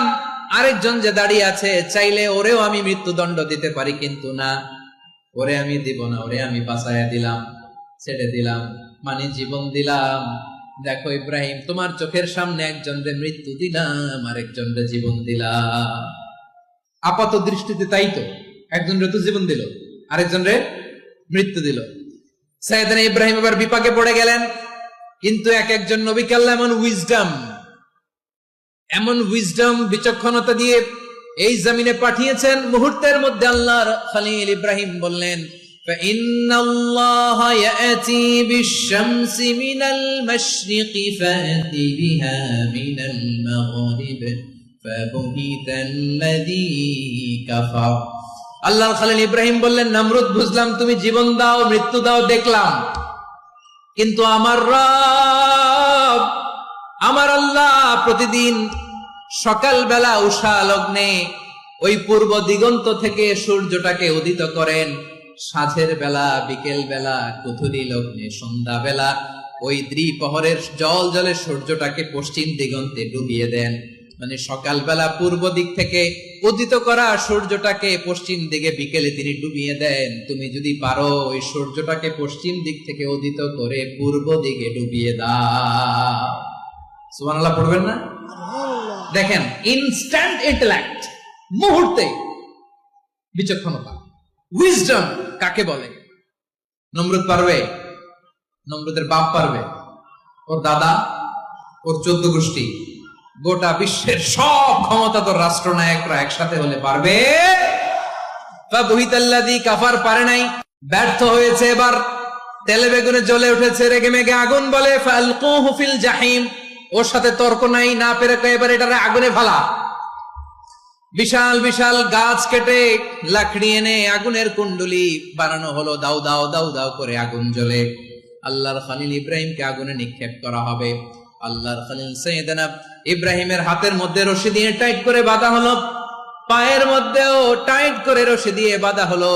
আরেকজন যে দাঁড়িয়ে আছে চাইলে ওরেও আমি মৃত্যুদণ্ড দিতে পারি, কিন্তু না, ওরে আমি দিব না, ওরে আমি বাঁচাইয়া দিলাম, ছেড়ে দিলাম, মানে জীবন দিলাম। দেখো ইব্রাহিম, তোমার চোখের সামনে একজনরে মৃত্যু দিলাম, আরেকজনরে জীবন দিলাম। আপাত দৃষ্টিতে তাই তো, একজনরে তো জীবন দিল, আরেকজনরে মৃত্যু দিল। সাইয়েদনা ইব্রাহিম এবার বিপাকে পড়ে গেলেন, কিন্তু এক একজন নবীকে আল্লাহ এমন উইজডম বিচক্ষণতা দিয়ে এই জমিনে পাঠিয়েছেন, মুহূর্তের মধ্যে আল্লাহর খলিল ইব্রাহিম বললেন, فإن الله يأتي بالشمس من المشرق فأت بها من المغرب فبهت الذي كفر। আল্লাহর খলিল ইব্রাহিম বললেন, নমরুদ বুঝলাম তুমি জীবন দাও মৃত্যু দাও দেখলাম, কিন্তু আমার রব, আমার আল্লাহ প্রতিদিন সকালবেলা উষা লগ্নে ওই পূর্ব দিগন্ত থেকে সূর্যটাকে উদিত করেন, সাঁঝের বেলা, বিকেল বেলা, কুথুরি লগ্নে, সন্ধ্যা বেলা ওই দ্বিপ্রহরের জল জলে সূর্যটাকে পশ্চিম দিগন্তে ডুবিয়ে দেন। মানে সকালবেলা পূর্ব দিক থেকে উদিত করা সূর্যটাকে পশ্চিম দিকে বিকেলে তিনি ডুবিয়ে দেন। তুমি যদি পারো ওই সূর্যটাকে পশ্চিম দিক থেকে উদিত করে পূর্ব দিকে ডুবিয়ে দাও। সুবহানাল্লাহ পড়বেন না? দেখেন, ইনস্ট্যান্ট ইন্টেলেক্ট, মুহূর্তে বিচক্ষণতা, উইজডম কাকে বলে? নমরুদ পারবে? নমরুদের বাপ পারবে? ওর দাদা, ওর 14 গোষ্ঠী, গোটা বিশ্বের সব ক্ষমতাধর রাষ্ট্রনায়করা একসাথে হলে পারবে? ফাবুহিতাল্লাযী কাফার পারে নাই, ব্যর্থ হয়েছে। এবার তেলে বেগুনে জ্বলে উঠেছে, রেগে মেগে আগুন বলে, ফালকুহু ফিল জাহিম। ওর সাথে তর্ক নাই, না পেরে এবার এটারে আগুনে ফেলা। বিশাল বিশাল গাছ কেটে লাকড়ি এনে আগুনের কুণ্ডলি বানানো হলো, দাও দাও দাও দাও করে আগুন জ্বলে। আল্লাহর খলিল ইব্রাহিমকে আগুনে নিক্ষেপ করা হবে। আল্লাহর খলিল সাইয়েদনা ইব্রাহিমের হাতের মধ্যে রশি দিয়ে টাইট করে বাঁধা হলো, পায়ের মধ্যেও টাইট করে রশি দিয়ে বাঁধা হলো।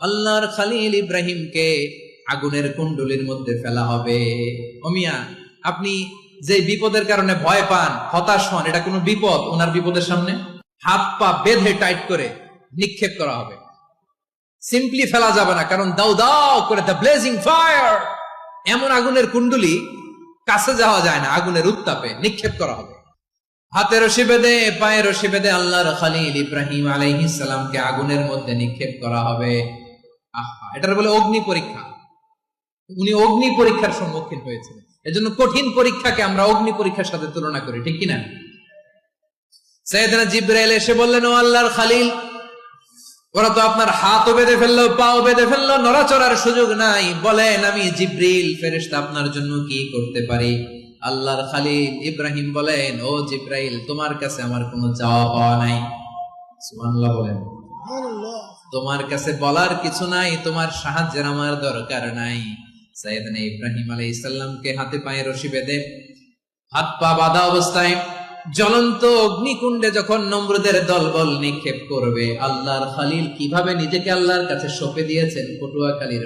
আল্লাহর খলিল ইব্রাহিমকে আগুনের কুণ্ডলির মধ্যে ফেলা হবে। ওমিয়া, আপনি যে বিপদের কারণে ভয় পান, হতাশ হন, এটা কোনো বিপদ ওনার বিপদের সামনে? হাত পা বেঁধে টাইট করে নিক্ষেপ করা হবে, সিম্পলি ফেলা যাবে না, কারণ দাও দাও করে দ্য ব্লেজিং ফায়ার, এমন আগুনের কুণ্ডলি, কাছে যাওয়া যায় না, আগুনের উত্তাপে নিক্ষেপ করা হবে। হাতে রশি বেঁধে, পায়ে রশি বেঁধে আল্লাহর খলিল ইব্রাহিম আলাইহিস সালামকে আগুনের মধ্যে নিক্ষেপ করা হবে। আহা, এটার বলে অগ্নি পরীক্ষা। উনি অগ্নি পরীক্ষার সম্মুখীন হয়েছিলেন, এজন্য কঠিন পরীক্ষাকে আমরা অগ্নি পরীক্ষার সাথে তুলনা করি, ঠিক কিনা? সাইয়েদনা জিবরাইল এসে বললেন, ও আল্লাহর খলিল, ওরা তো আপনার হাতও বেঁধে ফেললো, পাও বেঁধে ফেললো, নড়াচড়ার সুযোগ নাই, বলেন আমি জিবরিল ফেরেশতা আপনার জন্য কি করতে পারি? আল্লাহর খলিল ইব্রাহিম বলেন, ও জিবরাইল, তোমার কাছে আমার কোনো চাওয়া পাওয়া নাই। সুবহানাল্লাহ বলেন। তোমার কাছে বলার কিছু নাই, তোমার সাহায্যের আমার দরকার নাই। সাইয়েদনা ইব্রাহিম আলাইহিস সালামকে হাতে পায়ে রশি বেঁধে, হাত পা বাঁধা অবস্থায় জ্বলন্ত অগ্নিকুণ্ডে যখন নমরুদের দলবল নিক্ষেপ করবে, আল্লাহর খলিল কিভাবে নিজেকে আল্লাহর কাছে সঁপে দিয়েছেন, পটুয়াখালীর